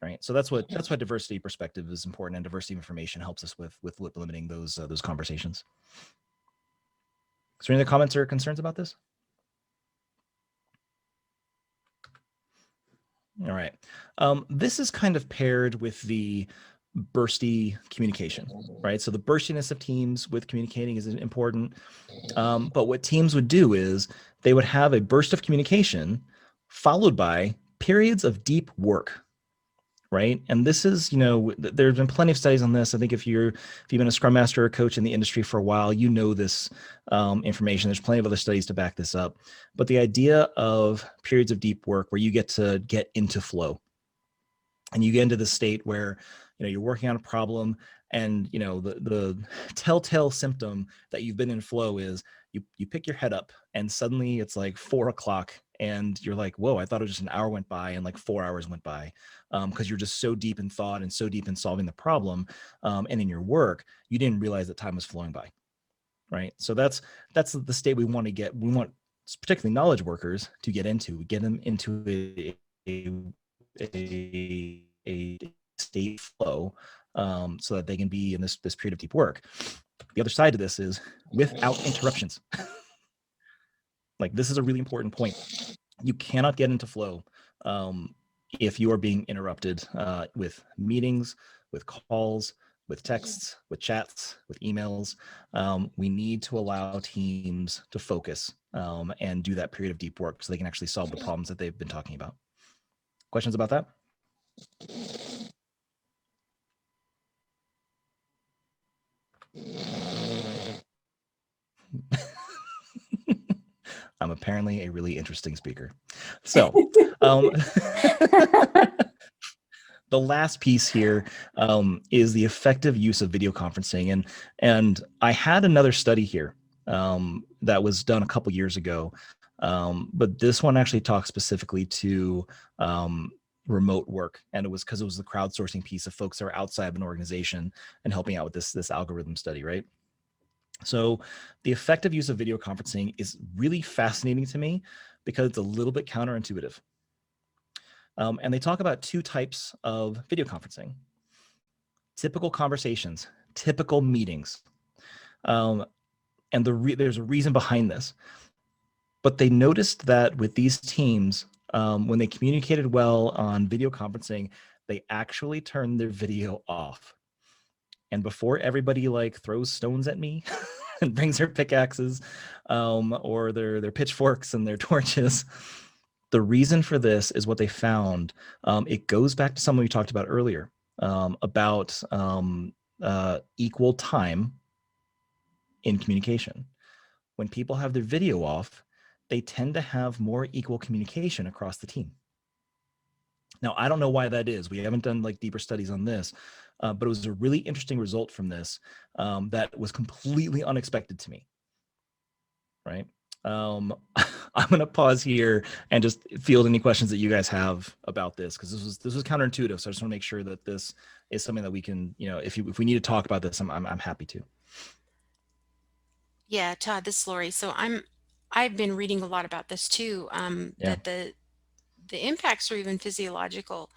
Right. So that's why diversity perspective is important, and diversity of information helps us with WIP limiting those conversations. Is there any other comments or concerns about this? All right. This is kind of paired with the bursty communication, right? So the burstiness of teams with communicating is important. But what teams would do is they would have a burst of communication followed by periods of deep work. Right. And this is, there's been plenty of studies on this. I think if you've been a Scrum Master or coach in the industry for a while, this information. There's plenty of other studies to back this up. But the idea of periods of deep work where you get to get into flow, and you get into the state where, you're working on a problem, and, the telltale symptom that you've been in flow is you pick your head up and suddenly it's like 4 o'clock and you're like, whoa, I thought it was just an hour went by, and like 4 hours went by, because you're just so deep in thought and so deep in solving the problem, and in your work, you didn't realize that time was flowing by, right? So that's the state we want to get. We want particularly knowledge workers to get into. We get them into a state flow, so that they can be in this period of deep work. The other side of this is without interruptions. Like, this is a really important point. You cannot get into flow if you are being interrupted with meetings, with calls, with texts, with chats, with emails. We need to allow teams to focus and do that period of deep work so they can actually solve the problems that they've been talking about. Questions about that? I'm apparently a really interesting speaker. So the last piece here is the effective use of video conferencing. And I had another study here that was done a couple years ago, but this one actually talks specifically to remote work. And it was because it was the crowdsourcing piece of folks that are outside of an organization and helping out with this algorithm study, right? So the effective use of video conferencing is really fascinating to me because it's a little bit counterintuitive. And they talk about 2 types of video conferencing: typical conversations, typical meetings. And there's a reason behind this. But they noticed that with these teams, when they communicated well on video conferencing, they actually turned their video off. And before everybody like throws stones at me and brings their pickaxes or their pitchforks and their torches. The reason for this is what they found. It goes back to something we talked about earlier about equal time in communication. When people have their video off, they tend to have more equal communication across the team. Now, I don't know why that is. We haven't done like deeper studies on this, but it was a really interesting result from this that was completely unexpected to me, right? I'm going to pause here and just field any questions that you guys have about this, because this was counterintuitive. So I just want to make sure that this is something that we can, if we need to talk about this, I'm happy to. Yeah, Todd, this is Lori. So I've been reading a lot about this too. That the impacts are even physiological,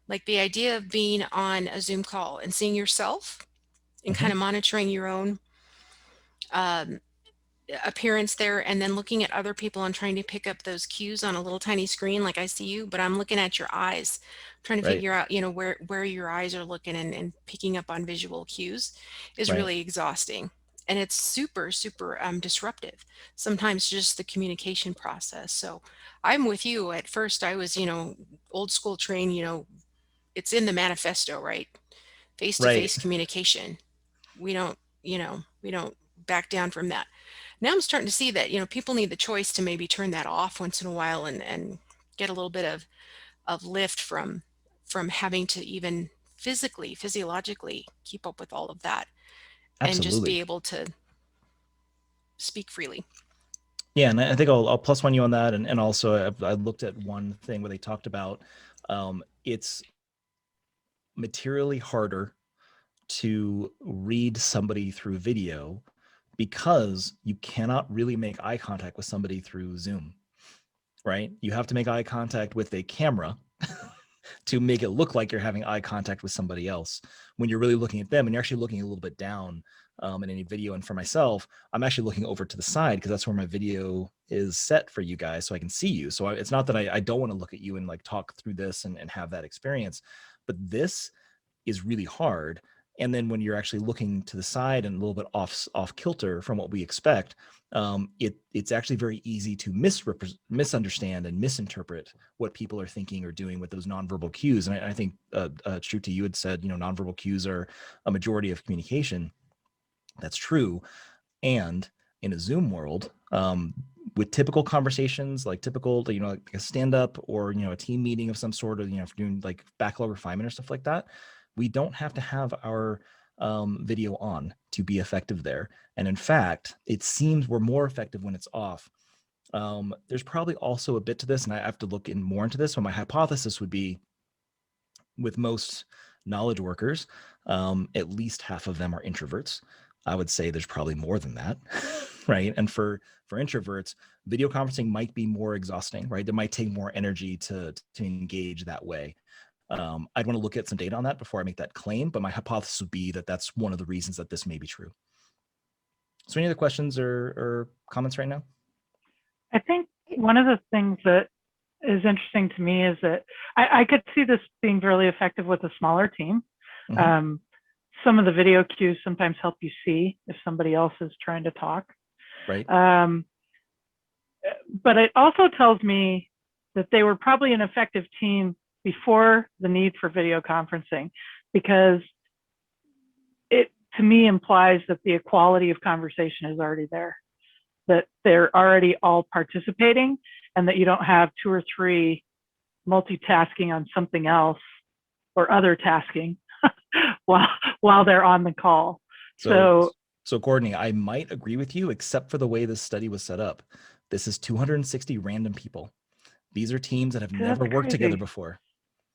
like the idea of being on a Zoom call and seeing yourself and kind of monitoring your own appearance there, and then looking at other people and trying to pick up those cues on a little tiny screen like I see you, but I'm looking at your eyes, trying to figure out where your eyes are looking, and picking up on visual cues is really exhausting, and it's super disruptive sometimes, just the communication process. So I'm with you. At first I was old school trained, it's in the manifesto, right? Face-to-face communication. We don't back down from that. Now I'm starting to see that people need the choice to maybe turn that off once in a while, and get a little bit of lift from having to even physiologically keep up with all of that. Absolutely. And just be able to speak freely. Yeah, and I think I'll plus one you on that, and also I looked at one thing where they talked about it's materially harder to read somebody through video because you cannot really make eye contact with somebody through Zoom, right? You have to make eye contact with a camera to make it look like you're having eye contact with somebody else when you're really looking at them, and you're actually looking a little bit down in any video. And for myself, I'm actually looking over to the side because that's where my video is set for you guys, so I can see you. So it's not that I don't want to look at you and like talk through this and have that experience, but this is really hard. And then when you're actually looking to the side and a little bit off kilter from what we expect, it's actually very easy to misunderstand and misinterpret what people are thinking or doing with those nonverbal cues. And I think, Shruti, you had said, nonverbal cues are a majority of communication. That's true. And in a Zoom world, with typical conversations, like typical, like a stand-up or, a team meeting of some sort of, doing like backlog refinement or stuff like that, we don't have to have our video on to be effective there. And in fact, it seems we're more effective when it's off. There's probably also a bit to this, and I have to look in more into this, but my hypothesis would be with most knowledge workers, at least half of them are introverts. I would say there's probably more than that, right? And for introverts, video conferencing might be more exhausting, right? It might take more energy to engage that way. I'd want to look at some data on that before I make that claim, but my hypothesis would be that that's one of the reasons that this may be true. So any other questions or comments right now? I think one of the things that is interesting to me is that I could see this being really effective with a smaller team. Some of the video cues sometimes help you see if somebody else is trying to talk. Right. But it also tells me that they were probably an effective team before the need for video conferencing, because it to me implies that the equality of conversation is already there, that they're already all participating, and that you don't have two or three multitasking on something else or other tasking while they're on the call. So Courtney, I might agree with you, except for the way this study was set up. This is 260 random people. These are teams that have never worked together before.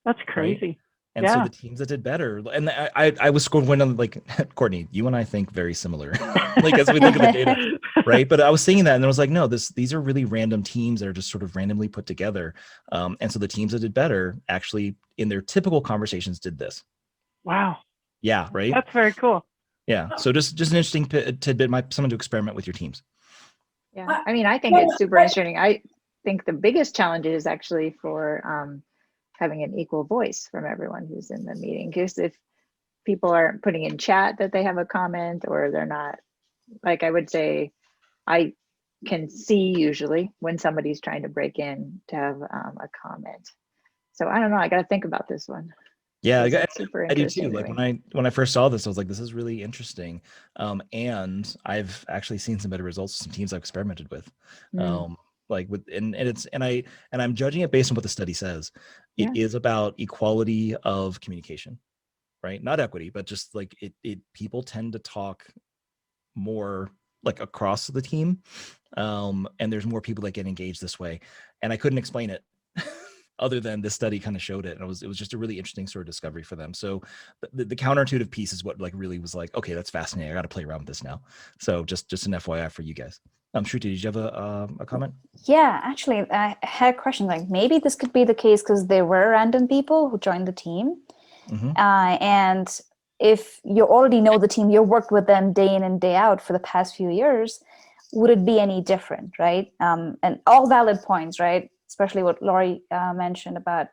That's crazy. Right? And so the teams that did better, and I was going on like, Courtney, you and I think very similar, like as we look at the data, right? But I was saying that, and I was like, no, these are really random teams that are just sort of randomly put together. And so the teams that did better actually in their typical conversations did this. Wow. Yeah. Right. That's very cool. Yeah. So just an interesting tidbit, someone to experiment with your teams. Yeah. I mean, I think it's super interesting. I think the biggest challenge is actually for having an equal voice from everyone who's in the meeting. Because if people aren't putting in chat that they have a comment, or they're not Like I would say, I can see usually when somebody's trying to break in to have a comment. So I don't know. I got to think about this one. Yeah, It's super I do interesting too. to Like me. when I first saw this, I was like, this is really interesting. And I've actually seen some better results with some teams I've experimented with. Mm, Like with and I'm judging it based on what the study says. It yeah. is about equality of communication, right? Not equity, but just like it people tend to talk more like across the team. And there's more people that get engaged this way. And I couldn't explain it other than this study kind of showed it. And it was just a really interesting sort of discovery for them. So the counterintuitive piece is what like really was like, okay, that's fascinating. I got to play around with this now. So just an FYI for you guys. Shruti, did you have a comment? Yeah, actually, I had a question. Like maybe this could be the case because there were random people who joined the team. Mm-hmm. And if you already know the team, you worked with them day in and day out for the past few years, would it be any different, right? And all valid points, right? Especially what Laurie mentioned about,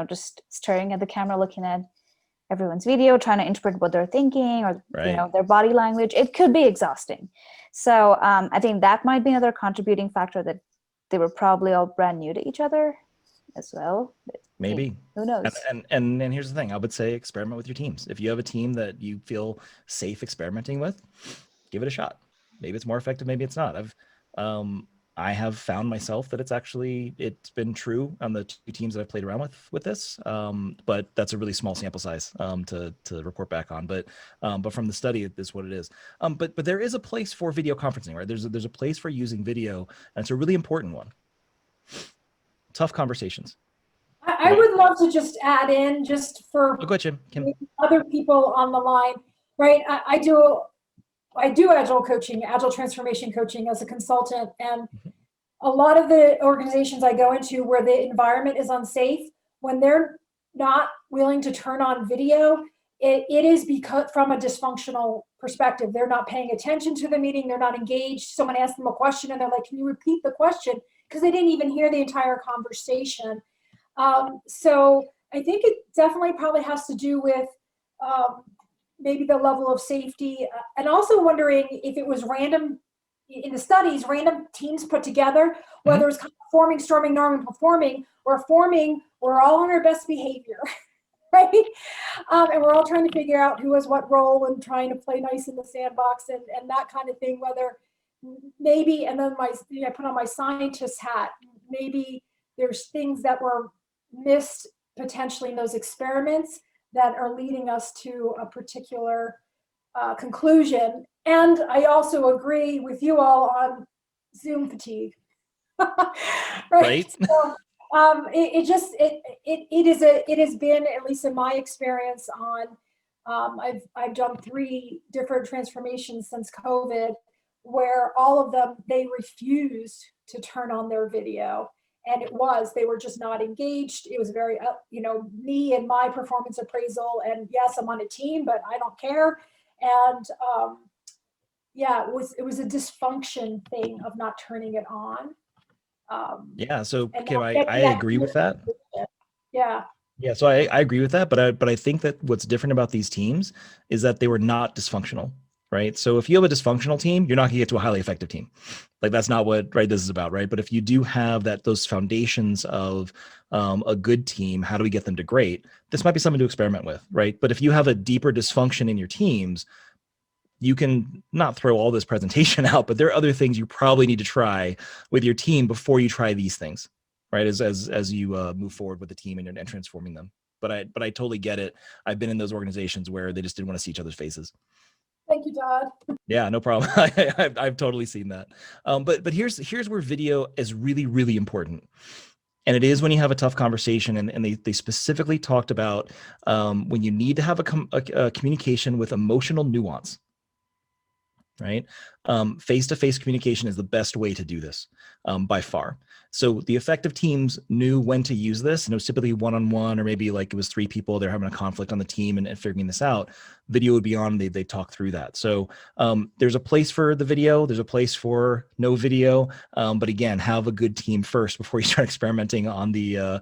just staring at the camera, looking at everyone's video, trying to interpret what they're thinking or, Right. their body language. It could be exhausting. So I think that might be another contributing factor, that they were probably all brand new to each other as well. Maybe. Who knows? And here's the thing. I would say experiment with your teams. If you have a team that you feel safe experimenting with, give it a shot. Maybe it's more effective, maybe it's not. I have found myself that it's been true on the two teams that I've played around with this. But that's a really small sample size to report back on. But from the study, it is what it is. But there is a place for video conferencing, right? There's a place for using video, and it's a really important one. Tough conversations. I would love to just add in, just for go ahead, Kim. Other people on the line, right? I do Agile coaching, Agile transformation coaching as a consultant. And a lot of the organizations I go into where the environment is unsafe, when they're not willing to turn on video, it is because from a dysfunctional perspective. They're not paying attention to the meeting. They're not engaged. Someone asks them a question and they're like, can you repeat the question? Because they didn't even hear the entire conversation. So I think it definitely probably has to do with maybe the level of safety, and also wondering if it was random in the studies, random teams put together, whether it's kind of forming, storming, norming, performing, or forming, we're all on our best behavior, right? And we're all trying to figure out who has what role and trying to play nice in the sandbox and that kind of thing, whether maybe, and then I put on my scientist hat, maybe there's things that were missed potentially in those experiments that are leading us to a particular conclusion. And I also agree with you all on Zoom fatigue. Right. So, it has been, at least in my experience, I've done 3 different transformations since COVID, where all of them, they refused to turn on their video. And they were just not engaged. It was very, me and my performance appraisal. And yes, I'm on a team, but I don't care. And it was a dysfunction thing of not turning it on. Yeah. So Kim, I agree with that. Yeah. Yeah. So I agree with that. But I think that what's different about these teams is that they were not dysfunctional. Right. So if you have a dysfunctional team, you're not going to get to a highly effective team. Like that's not what this is about. Right. But if you do have those foundations of a good team, how do we get them to great? This might be something to experiment with. Right. But if you have a deeper dysfunction in your teams, you can not throw all this presentation out, but there are other things you probably need to try with your team before you try these things. Right. As you move forward with the team and transforming them. But I totally get it. I've been in those organizations where they just didn't want to see each other's faces. Thank you, Todd. Yeah, no problem. I've totally seen that. But here's where video is really, really important. And it is when you have a tough conversation, and they specifically talked about when you need to have a communication with emotional nuance, right? Face-to-face communication is the best way to do this by far. So the effective teams knew when to use this, and it was typically one-on-one, or maybe like it was 3 people, they're having a conflict on the team and figuring this out. Video would be on, they talk through that. So there's a place for the video, there's a place for no video, but again, have a good team first before you start experimenting on the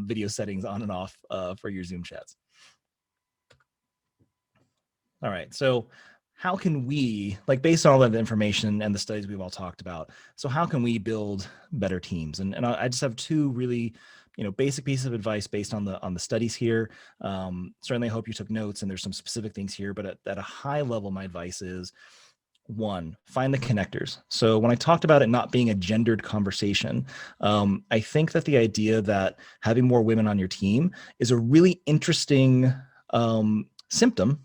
video settings on and off for your Zoom chats. All right, so how can we, like, based on all that information and the studies we've all talked about, so how can we build better teams? And I just have two really, basic pieces of advice based on the studies here. Certainly I hope you took notes, and there's some specific things here, but at a high level, my advice is, one, find the connectors. So when I talked about it not being a gendered conversation, I think that the idea that having more women on your team is a really interesting symptom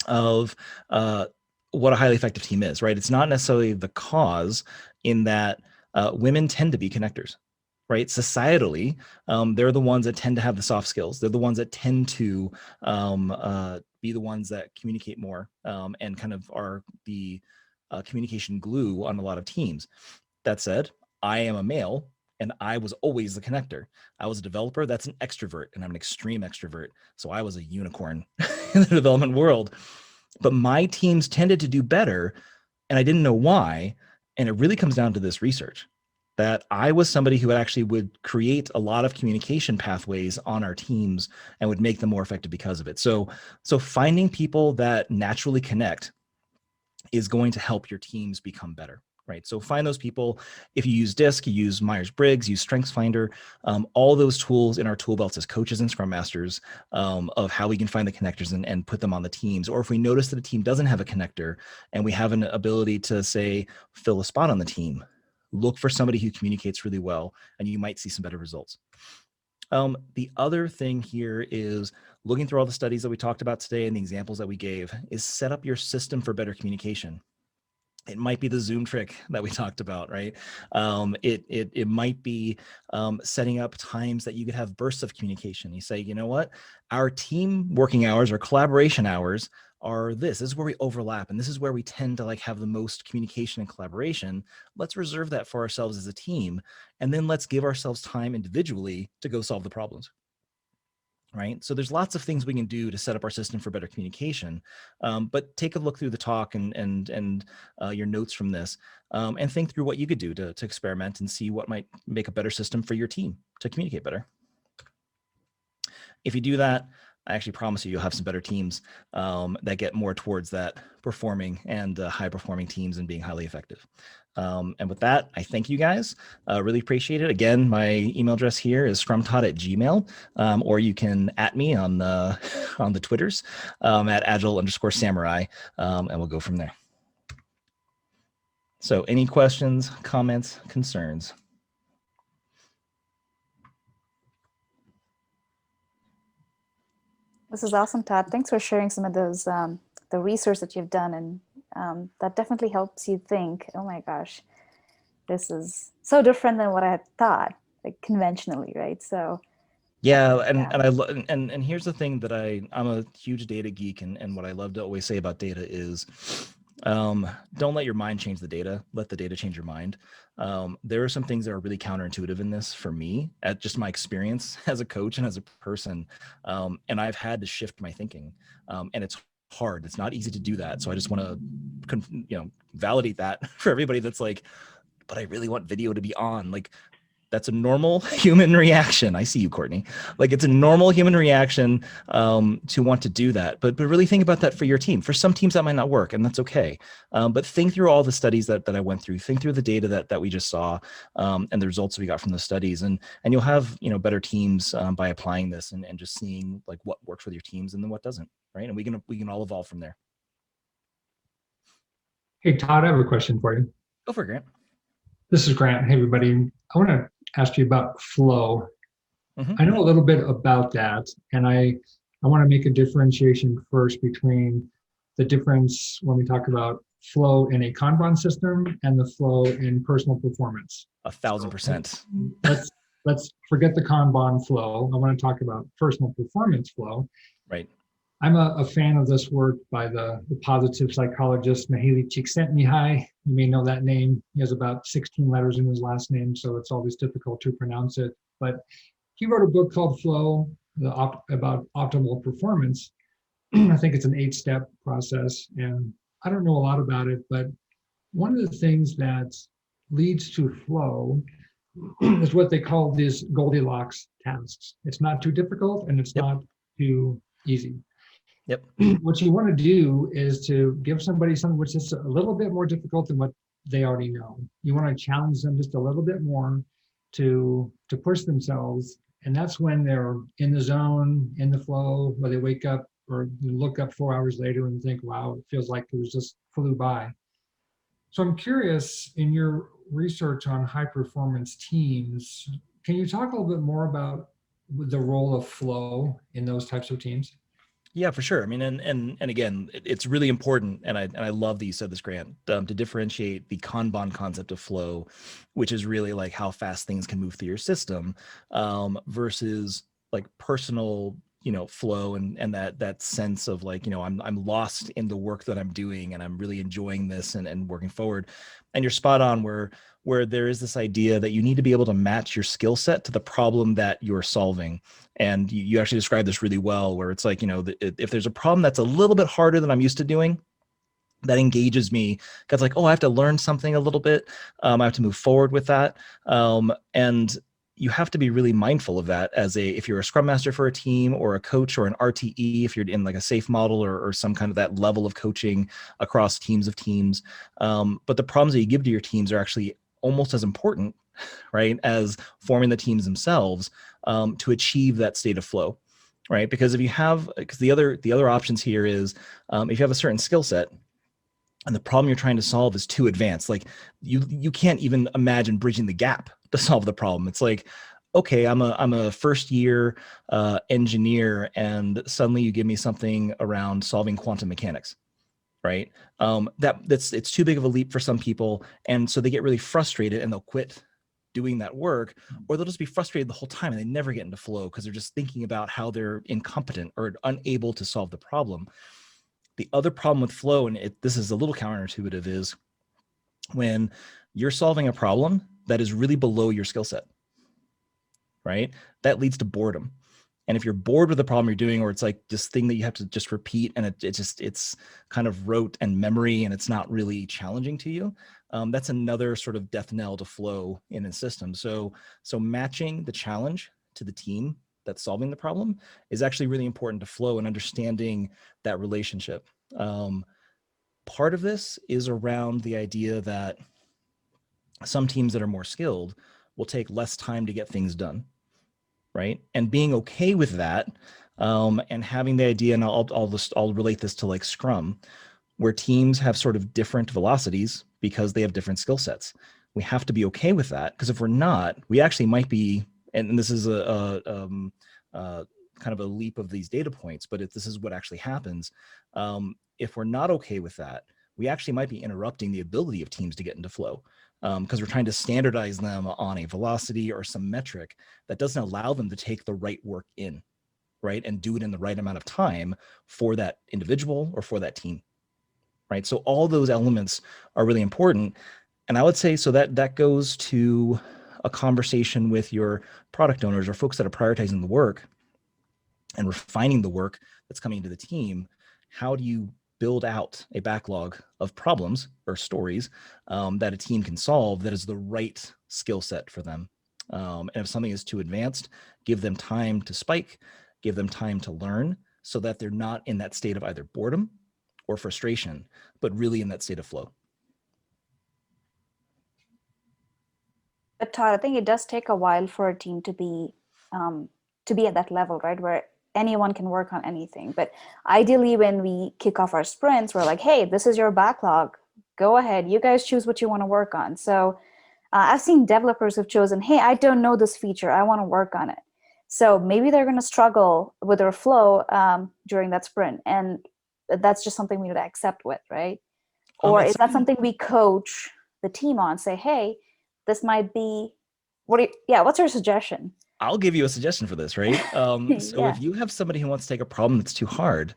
of what a highly effective team is, right? It's not necessarily the cause, in that women tend to be connectors, right? Societally, they're the ones that tend to have the soft skills. They're the ones that tend to be the ones that communicate more, and kind of are the communication glue on a lot of teams. That said, I am a male, and I was always the connector. I was a developer. That's an extrovert, and I'm an extreme extrovert. So I was a unicorn in the development world. But my teams tended to do better, and I didn't know why. And it really comes down to this research, that I was somebody who actually would create a lot of communication pathways on our teams and would make them more effective because of it. So finding people that naturally connect is going to help your teams become better, right? So find those people. If you use DISC, you use Myers-Briggs, use StrengthsFinder, all those tools in our tool belts as coaches and Scrum Masters, of how we can find the connectors and put them on the teams. Or if we notice that a team doesn't have a connector and we have an ability to, say, fill a spot on the team, look for somebody who communicates really well, and you might see some better results. The other thing here is, looking through all the studies that we talked about today and the examples that we gave, is set up your system for better communication. It might be the Zoom trick that we talked about, right? It might be setting up times that you could have bursts of communication. You say, you know what, our team working hours or collaboration hours are this is where we overlap, and this is where we tend to have the most communication and collaboration. Let's reserve that for ourselves as a team, and then let's give ourselves time individually to go solve the problems. Right. So there's lots of things we can do to set up our system for better communication. But take a look through the talk and your notes from this, and think through what you could do to experiment and see what might make a better system for your team to communicate better. If you do that, I actually promise you'll have some better teams that get more towards that performing and high performing teams and being highly effective. And with that, I thank you guys. Really appreciate it. Again, my email address here is scrumtodd@gmail.com, or you can @ me on the Twitters at agile_samurai, and we'll go from there. So any questions, comments, concerns? This is awesome, Todd. Thanks for sharing some of those, the research that you've done, and that definitely helps you think, oh my gosh, this is so different than what I had thought, like conventionally, right? So yeah, and here's the thing that I'm a huge data geek, and what I love to always say about data is, don't let your mind change the data, let the data change your mind. There are some things that are really counterintuitive in this for me, at just my experience as a coach and as a person. And I've had to shift my thinking, and it's hard. It's not easy to do that. So I just want to, validate that for everybody that's like, but I really want video to be on. Like, that's a normal human reaction. I see you, Courtney. Like, it's a normal human reaction to want to do that. But really think about that for your team. For some teams that might not work, and that's okay. But think through all the studies that I went through. Think through the data that we just saw, and the results we got from the studies. And you'll have better teams by applying this and just seeing like what works with your teams and then what doesn't. Right? And we can all evolve from there. Hey Todd, I have a question for you. Go for it, Grant. This is Grant. Hey everybody. I want to ask you about flow. Mm-hmm. I know a little bit about that, and I want to make a differentiation first between the difference when we talk about flow in a Kanban system and the flow in personal performance. 1,000%. Let's forget the Kanban flow. I want to talk about personal performance flow. Right. I'm a fan of this work by the positive psychologist Mihaly Csikszentmihalyi. You may know that name. He has about 16 letters in his last name, so it's always difficult to pronounce it. But he wrote a book called Flow, about optimal performance. I think it's an 8-step process, and I don't know a lot about it, but one of the things that leads to flow is what they call these Goldilocks tasks. It's not too difficult, and it's not too easy. Yep. What you want to do is to give somebody something which is a little bit more difficult than what they already know. You want to challenge them just a little bit more to push themselves. And that's when they're in the zone, in the flow, where they wake up or look up 4 hours later and think, wow, it feels like it was just flew by. So I'm curious, in your research on high performance teams, can you talk a little bit more about the role of flow in those types of teams? Yeah, for sure. I mean, and again, it's really important, and I love that you said this, Grant, to differentiate the Kanban concept of flow, which is really like how fast things can move through your system, versus like personal, flow and that sense of like, I'm lost in the work that I'm doing, and I'm really enjoying this and working forward. And you're spot on where there is this idea that you need to be able to match your skill set to the problem that you're solving. And you actually described this really well, where it's like, if there's a problem that's a little bit harder than I'm used to doing, that engages me, because like, oh, I have to learn something a little bit. I have to move forward with that. And you have to be really mindful of that if you're a scrum master for a team, or a coach, or an RTE, if you're in like a safe model or some kind of that level of coaching across teams of teams. But the problems that you give to your teams are actually almost as important, right, as forming the teams themselves, to achieve that state of flow, right? Because the other options here is, if you have a certain skill set and the problem you're trying to solve is too advanced, like you can't even imagine bridging the gap to solve the problem. It's like, okay, I'm a first year engineer, and suddenly you give me something around solving quantum mechanics, right? It's too big of a leap for some people, and so they get really frustrated and they'll quit doing that work, or they'll just be frustrated the whole time and they never get into flow because they're just thinking about how they're incompetent or unable to solve the problem. The other problem with flow, and this is a little counterintuitive, is when you're solving a problem that is really below your skill set, right? That leads to boredom. And if you're bored with the problem you're doing, or it's like this thing that you have to just repeat, and it's kind of rote and memory, and it's not really challenging to you, that's another sort of death knell to flow in a system. So matching the challenge to the team that's solving the problem is actually really important to flow, and understanding that relationship. Part of this is around the idea that some teams that are more skilled will take less time to get things done, right? And being okay with that, and having the idea, and I'll relate this to like Scrum, where teams have sort of different velocities because they have different skill sets. We have to be okay with that, because if we're not, we actually might be, and this is a kind of a leap of these data points, but if this is what actually happens, if we're not okay with that, we actually might be interrupting the ability of teams to get into flow, because we're trying to standardize them on a velocity or some metric that doesn't allow them to take the right work in, right, and do it in the right amount of time for that individual or for that team, right? So all those elements are really important. And I would say, so that goes to a conversation with your product owners or folks that are prioritizing the work and refining the work that's coming into the team. How do you build out a backlog of problems or stories that a team can solve that is the right skill set for them? And if something is too advanced, give them time to spike, give them time to learn, so that they're not in that state of either boredom or frustration, but really in that state of flow. But Todd, I think it does take a while for a team to be at that level, right, where anyone can work on anything. But ideally, when we kick off our sprints, we're like, hey, this is your backlog. Go ahead. You guys choose what you want to work on. So I've seen developers who've chosen, hey, I don't know this feature. I want to work on it. So maybe they're going to struggle with their flow during that sprint. And that's just something we need to accept with, right? Or is that something we coach the team on? Say, hey, this might be, what's your suggestion? I'll give you a suggestion for this, right? So if you have somebody who wants to take a problem that's too hard,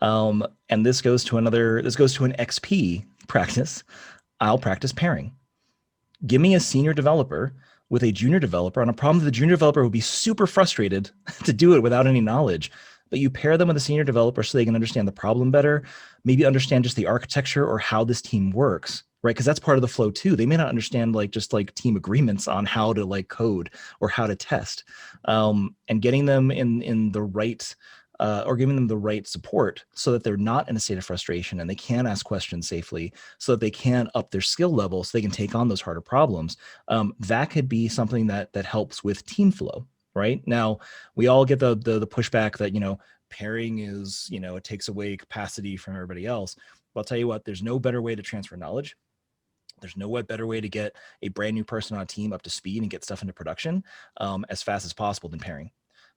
and this goes to an XP practice, I'll practice pairing. Give me a senior developer with a junior developer on a problem that the junior developer would be super frustrated to do it without any knowledge. But you pair them with a senior developer so they can understand the problem better, maybe understand just the architecture or how this team works, right? Because that's part of the flow too. They may not understand just team agreements on how to code or how to test, and getting them in the right or giving them the right support so that they're not in a state of frustration and they can ask questions safely, so that they can up their skill level so they can take on those harder problems. That could be something that helps with team flow. Right now, we all get the pushback that, pairing is, it takes away capacity from everybody else. But I'll tell you what, there's no better way to transfer knowledge. There's no better way to get a brand new person on a team up to speed and get stuff into production as fast as possible than pairing.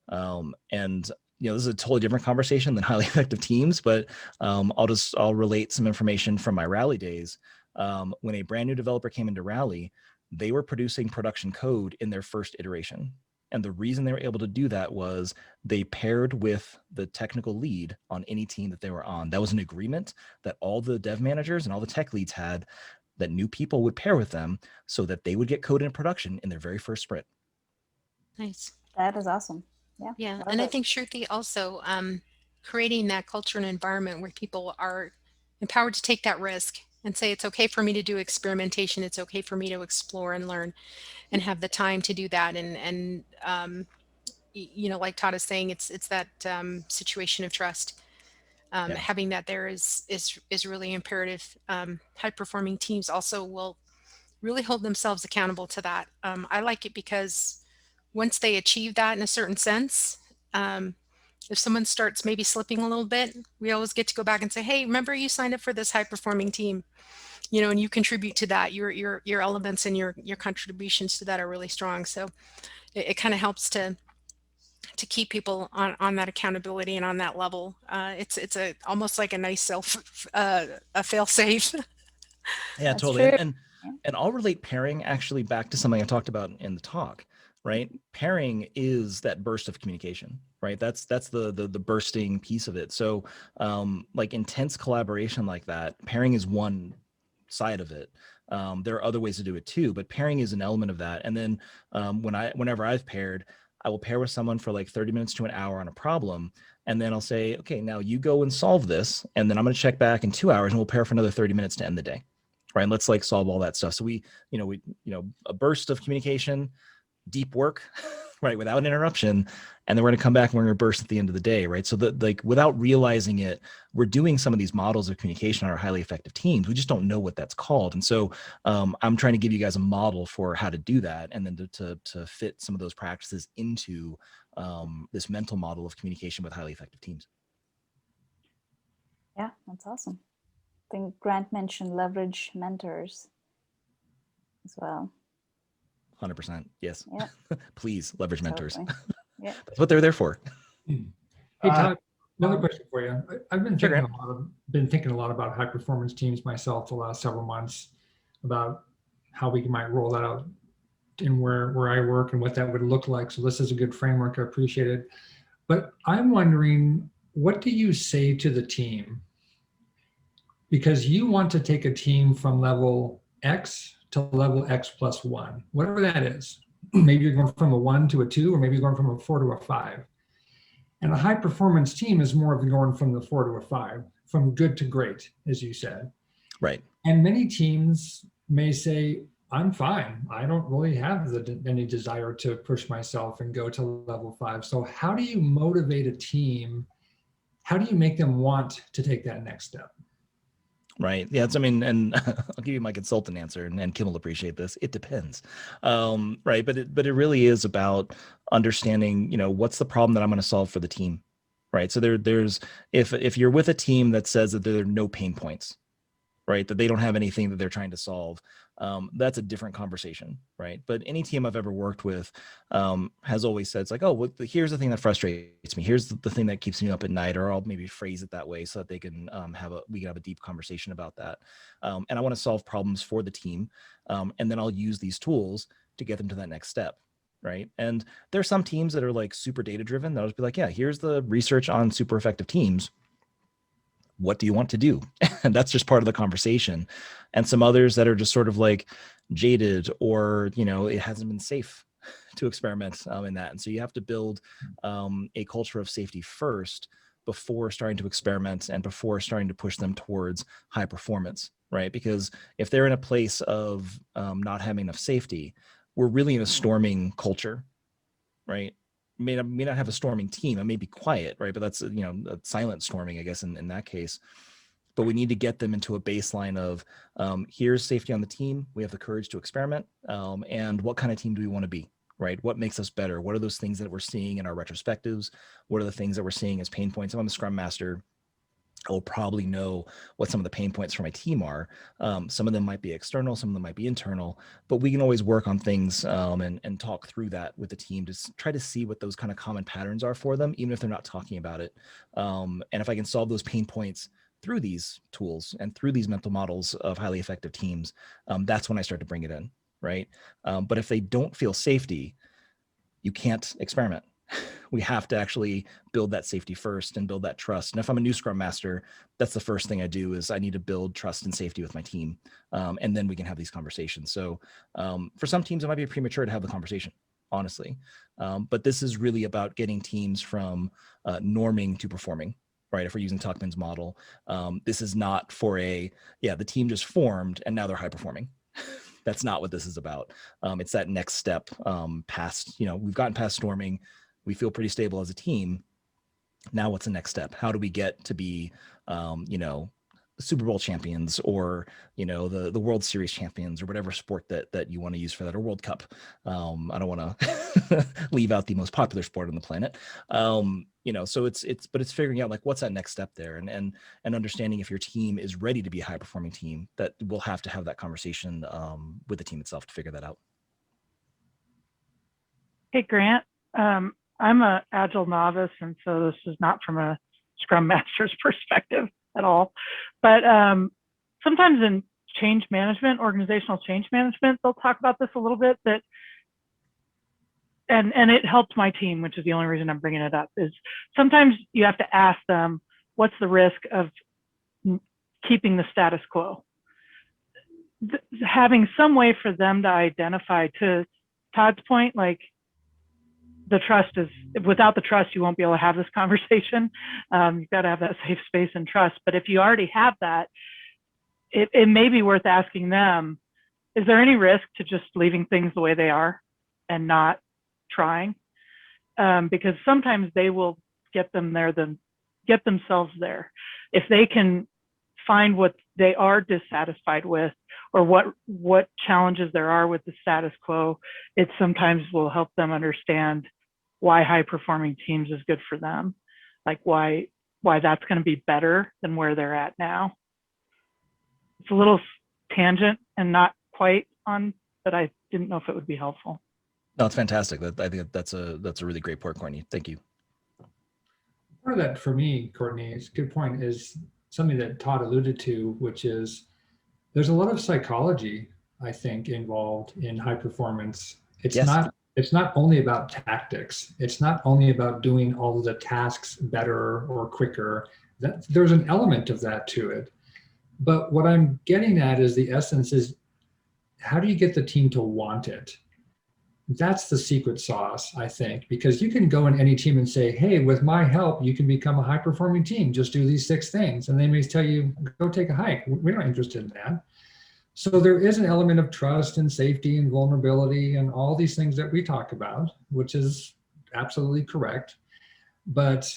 And this is a totally different conversation than highly effective teams, but I'll relate some information from my Rally days. When a brand new developer came into Rally, they were producing production code in their first iteration. And the reason they were able to do that was they paired with the technical lead on any team that they were on. That was an agreement that all the dev managers and all the tech leads had, that new people would pair with them so that they would get code in production in their very first sprint. Nice. That is awesome. Yeah. Yeah. And I think Shruti also creating that culture and environment where people are empowered to take that risk and say, it's okay for me to do experimentation. It's okay for me to explore and learn and have the time to do that. And like Todd is saying, it's that situation of trust. Having that there is really imperative. High performing teams also will really hold themselves accountable to that. I like it because once they achieve that in a certain sense, if someone starts maybe slipping a little bit, we always get to go back and say, hey, remember you signed up for this high performing team, and you contribute to that. Your elements and your contributions to that are really strong. So it kind of helps to keep people on that accountability and on that level. It's almost like a nice a fail safe. Yeah, That's totally. true. And I'll relate pairing actually back to something I talked about in the talk, right? Pairing is that burst of communication, right? That's the bursting piece of it. So like intense collaboration like that, pairing is one side of it. There are other ways to do it too, but pairing is an element of that. And then whenever I've paired, I will pair with someone for like 30 minutes to an hour on a problem. And then I'll say, okay, now you go and solve this. And then I'm going to check back in 2 hours and we'll pair for another 30 minutes to end the day. Right. And let's like solve all that stuff. So we a burst of communication, deep work, right, without an interruption. And then we're going to come back and we're going to burst at the end of the day. Right. So that, like, without realizing it, we're doing some of these models of communication on our highly effective teams. We just don't know what that's called. And so I'm trying to give you guys a model for how to do that. And then to fit some of those practices into this mental model of communication with highly effective teams. Yeah, that's awesome. I think Grant mentioned leverage mentors as well. 100%. Yes. Yeah. Please leverage mentors. Yeah. That's what they're there for. Hey, Todd, another question for you. I've been thinking a lot about high performance teams myself the last several months, about how we might roll that out in where I work and what that would look like. So this is a good framework. I appreciate it. But I'm wondering, what do you say to the team? Because you want to take a team from level X to level X plus 1, whatever that is. Maybe you're going from a 1 to a 2, or maybe you're going from a 4 to a 5. And a high performance team is more of going from the 4 to a 5, from good to great, as you said. Right. And many teams may say, I'm fine. I don't really have any desire to push myself and go to level 5. So how do you motivate a team? How do you make them want to take that next step? Right. Yeah. And I'll give you my consultant answer, and Kim will appreciate this. It depends. Right. But it really is about understanding, what's the problem that I'm going to solve for the team. Right. So there's if you're with a team that says that there are no pain points, right, that they don't have anything that they're trying to solve, that's a different conversation, right? But any team I've ever worked with has always said, it's like, oh, well, here's the thing that frustrates me. Here's the thing that keeps me up at night, or I'll maybe phrase it that way so that they can we can have a deep conversation about that. And I want to solve problems for the team. And then I'll use these tools to get them to that next step. Right. And there are some teams that are like super data driven. They'll just be like, yeah, here's the research on super effective teams. What do you want to do? And that's just part of the conversation. And some others that are just sort of like jaded, or, it hasn't been safe to experiment in that. And so you have to build a culture of safety first before starting to experiment and before starting to push them towards high performance, right? Because if they're in a place of not having enough safety, we're really in a storming culture, right? may not have a storming team. I may be quiet, right? But that's, you know, a silent storming, I guess, in that case. But we need to get them into a baseline of here's safety on the team. We have the courage to experiment. And what kind of team do we want to be, right? What makes us better? What are those things that we're seeing in our retrospectives? What are the things that we're seeing as pain points? If I'm a Scrum Master, I will probably know what some of the pain points for my team are. Some of them might be external, some of them might be internal, but we can always work on things and talk through that with the team to try to see what those kind of common patterns are for them, even if they're not talking about it. And if I can solve those pain points through these tools and through these mental models of highly effective teams, that's when I start to bring it in, right? But if they don't feel safety, you can't experiment. We have to actually build that safety first and build that trust. And if I'm a new Scrum Master, that's the first thing I do is I need to build trust and safety with my team. And then we can have these conversations. So for some teams, it might be premature to have the conversation, honestly. But this is really about getting teams from norming to performing, right? If we're using Tuckman's model, this is not for the team just formed and now they're high performing. That's not what this is about. It's that next step past, we've gotten past storming. We feel pretty stable as a team. Now what's the next step? How do we get to be, Super Bowl champions or, the World Series champions or whatever sport that you want to use for that, or World Cup. I don't want to leave out the most popular sport on the planet. So it's figuring out like, what's that next step there and understanding if your team is ready to be a high performing team, that we'll have to have that conversation with the team itself to figure that out. Hey, Grant. I'm a Agile novice, and so this is not from a Scrum Master's perspective at all. But sometimes in change management, organizational change management, they'll talk about this a little bit. And it helped my team, which is the only reason I'm bringing it up, is sometimes you have to ask them, what's the risk of keeping the status quo? Having some way for them to identify, to Todd's point, like, the trust is, without the trust, you won't be able to have this conversation. You've got to have that safe space and trust. But if you already have that, it may be worth asking them, is there any risk to just leaving things the way they are and not trying? Because sometimes they will get them there, get themselves there. If they can find what they are dissatisfied with or what challenges there are with the status quo, it sometimes will help them understand why high performing teams is good for them, like why that's going to be better than where they're at now. It's a little tangent and not quite on, but I didn't know if it would be helpful. No, it's fantastic. I think that's a really great point, Courtney. Thank you. Part of that for me, Courtney, is a good point, is something that Todd alluded to, which is there's a lot of psychology, I think, involved in high performance. It's not only about tactics. It's not only about doing all of the tasks better or quicker. There's an element of that to it. But what I'm getting at is the essence is, how do you get the team to want it? That's the secret sauce, I think, because you can go in any team and say, hey, with my help, you can become a high performing team. Just do these 6 things. And they may tell you, go take a hike. We're not interested in that. So there is an element of trust and safety and vulnerability and all these things that we talk about, which is absolutely correct. But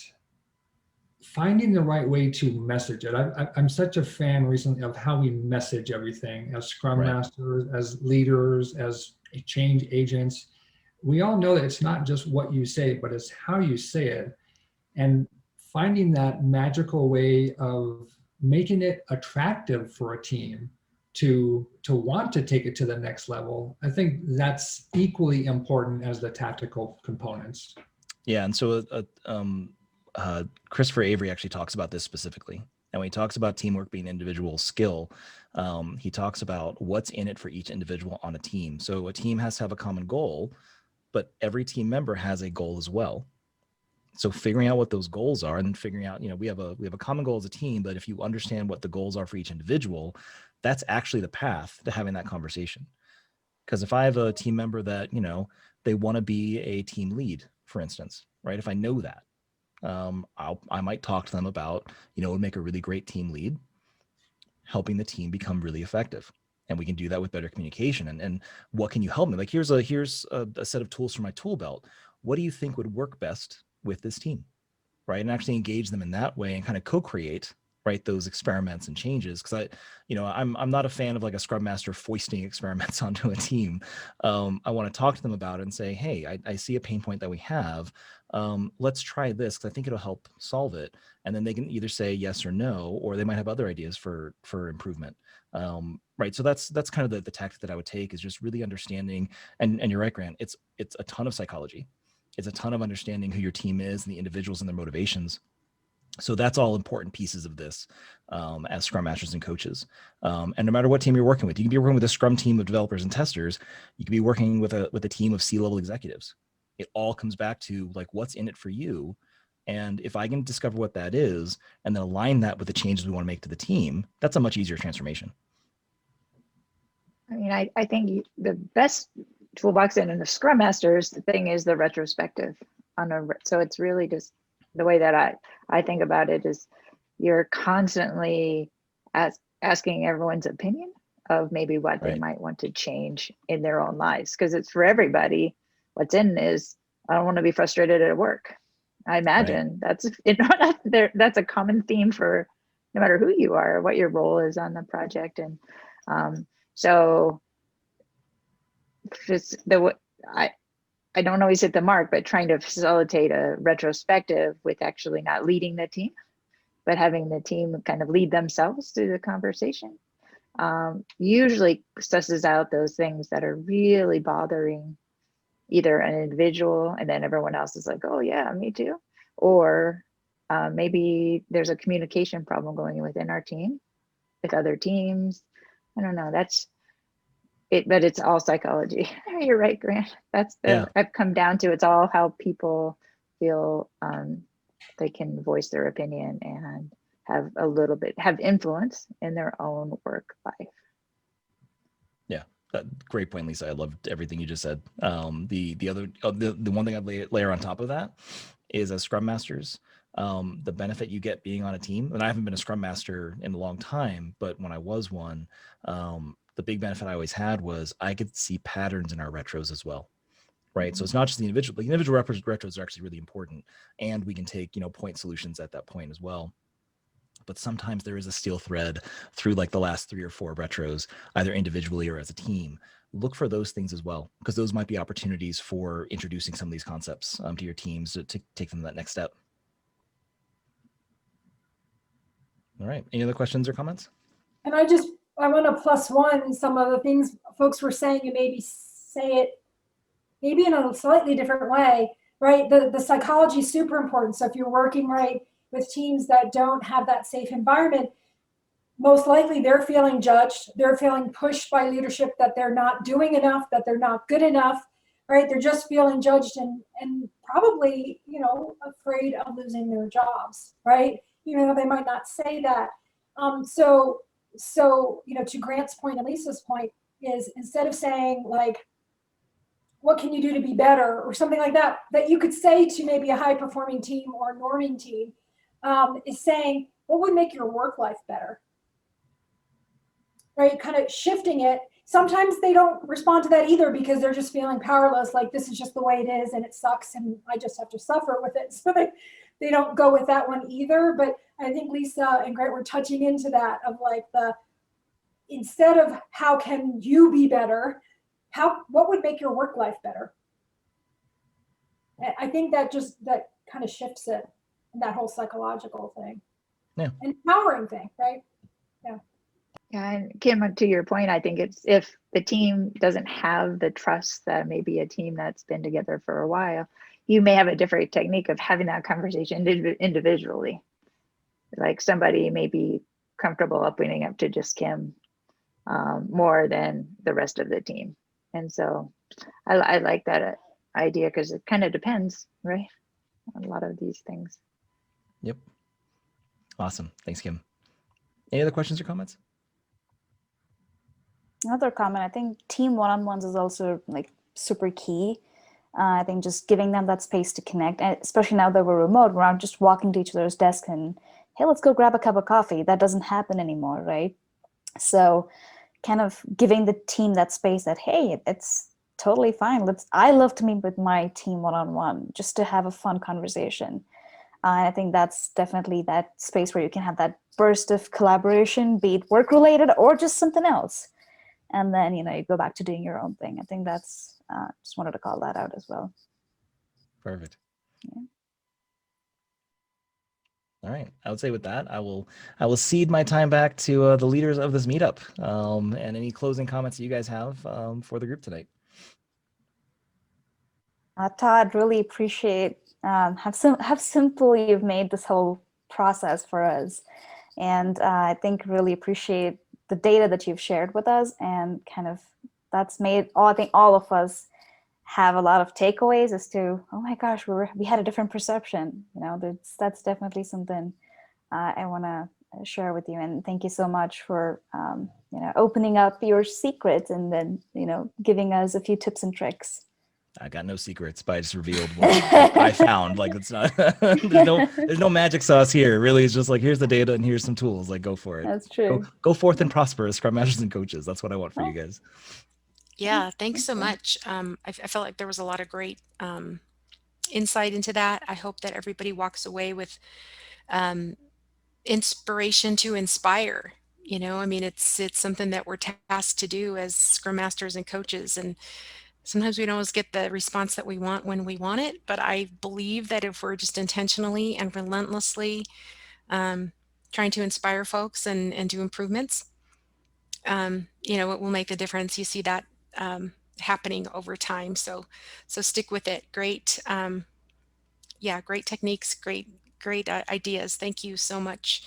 finding the right way to message it. I'm such a fan recently of how we message everything as Scrum Masters, as leaders, as change agents. We all know that it's not just what you say, but it's how you say it. And finding that magical way of making it attractive for a team to want to take it to the next level, I think that's equally important as the tactical components. Yeah, and so Christopher Avery actually talks about this specifically. And when he talks about teamwork being individual skill, he talks about what's in it for each individual on a team. So a team has to have a common goal, but every team member has a goal as well. So figuring out what those goals are and figuring out, we have a common goal as a team, but if you understand what the goals are for each individual, that's actually the path to having that conversation. Because if I have a team member that, they want to be a team lead, for instance, right? If I know that, I might talk to them about, it would make a really great team lead, helping the team become really effective. And we can do that with better communication. And what can you help me? Like, here's a set of tools for my tool belt. what do you think would work best with this team, right? And actually engage them in that way and kind of co-create, right, those experiments and changes. Because I'm not a fan of like a Scrum Master foisting experiments onto a team. I want to talk to them about it and say, hey, I see a pain point that we have. Let's try this because I think it'll help solve it. And then they can either say yes or no, or they might have other ideas for improvement. Right. So that's kind of the tactic that I would take, is just really understanding. And you're right, Grant. It's a ton of psychology. It's a ton of understanding who your team is and the individuals and their motivations. So that's all important pieces of this as Scrum Masters and coaches. And no matter what team you're working with, you can be working with a Scrum team of developers and testers. You can be working with a team of C-level executives. It all comes back to like, what's in it for you? And if I can discover what that is and then align that with the changes we want to make to the team, that's a much easier transformation. I mean, I think the best toolbox in the Scrum Masters, the thing is the retrospective so it's really just the way that I think about it is you're constantly asking everyone's opinion of maybe what they might want to change in their own lives, because it's for everybody. What's in is, I don't want to be frustrated at work. I imagine that's a common theme for no matter who you are, what your role is on the project. And so just I don't always hit the mark, but trying to facilitate a retrospective with actually not leading the team, but having the team kind of lead themselves through the conversation, usually susses out those things that are really bothering either an individual, and then everyone else is like, oh yeah, me too. Or maybe there's a communication problem going within our team with other teams. I don't know, that's it, but it's all psychology. You're right, Grant. I've come down to, it's all how people feel they can voice their opinion and have influence in their own work life. Yeah, great point, Lisa. I loved everything you just said. The one thing I'd layer on top of that is, as Scrum Masters, the benefit you get being on a team. And I haven't been a Scrum Master in a long time, but when I was one, the big benefit I always had was I could see patterns in our retros as well, right? Mm-hmm. So it's not just the individual, but the individual retros are actually really important, and we can take, point solutions at that point as well. But sometimes there is a steel thread through like the last 3 or 4 retros, either individually or as a team. Look for those things as well, because those might be opportunities for introducing some of these concepts to your teams to take them to that next step. All right. Any other questions or comments? And I want to +1 some of the things folks were saying, and maybe say it maybe in a slightly different way, right? The psychology is super important. So if you're working with teams that don't have that safe environment, most likely they're feeling judged. They're feeling pushed by leadership that they're not doing enough, that they're not good enough, right? They're just feeling judged and probably, afraid of losing their jobs, right? Even though they might not say that. So, to Grant's point and Lisa's point is, instead of saying like, what can you do to be better or something like that, that you could say to maybe a high performing team or a norming team, is saying, what would make your work life better? Right? Kind of shifting it. Sometimes they don't respond to that either, because they're just feeling powerless. Like, this is just the way it is and it sucks and I just have to suffer with it. So they don't go with that one either. But I think Lisa and Grant were touching into that of like instead of how can you be better, what would make your work life better? I think that kind of shifts it, that whole psychological thing. Yeah. Empowering thing, right? Yeah. Yeah, and Kim, to your point, I think it's, if the team doesn't have the trust that maybe a team that's been together for a while, you may have a different technique of having that conversation individually. Like, somebody may be comfortable opening up to just Kim more than the rest of the team. And so I like that idea, because it kind of depends, right? On a lot of these things. Yep. Awesome. Thanks, Kim. Any other questions or comments? Another comment, I think team one-on-ones is also like super key. I think just giving them that space to connect, and especially now that we're remote, we're not just walking to each other's desk and, hey, let's go grab a cup of coffee. That doesn't happen anymore, right? So kind of giving the team that space that, hey, it's totally fine. I love to meet with my team one-on-one just to have a fun conversation. I think that's definitely that space where you can have that burst of collaboration, be it work related or just something else. And then, you go back to doing your own thing. I think that's, just wanted to call that out as well. Perfect. Yeah. All right. I would say with that, I will cede my time back to the leaders of this meetup, and any closing comments that you guys have for the group tonight. Todd, really appreciate how simple you've made this whole process for us. And I think really appreciate the data that you've shared with us, and kind of that's made I think all of us have a lot of takeaways as to, oh my gosh, we had a different perception. That's definitely something I want to share with you. And thank you so much for opening up your secrets and then giving us a few tips and tricks. I got no secrets, but I just revealed what I found. Like, it's not there's no magic sauce here. Really, it's just like, here's the data and here's some tools. Like, go for it. That's true. Go forth and prosper as Scrum Masters and coaches. That's what I want for you guys. Yeah, thanks so much. I felt like there was a lot of great insight into that. I hope that everybody walks away with inspiration to inspire. I mean, it's something that we're tasked to do as Scrum Masters and coaches, and sometimes we don't always get the response that we want when we want it. But I believe that if we're just intentionally and relentlessly trying to inspire folks and do improvements, it will make a difference. You see that happening over time. So stick with it. Great. Great techniques, great ideas. Thank you so much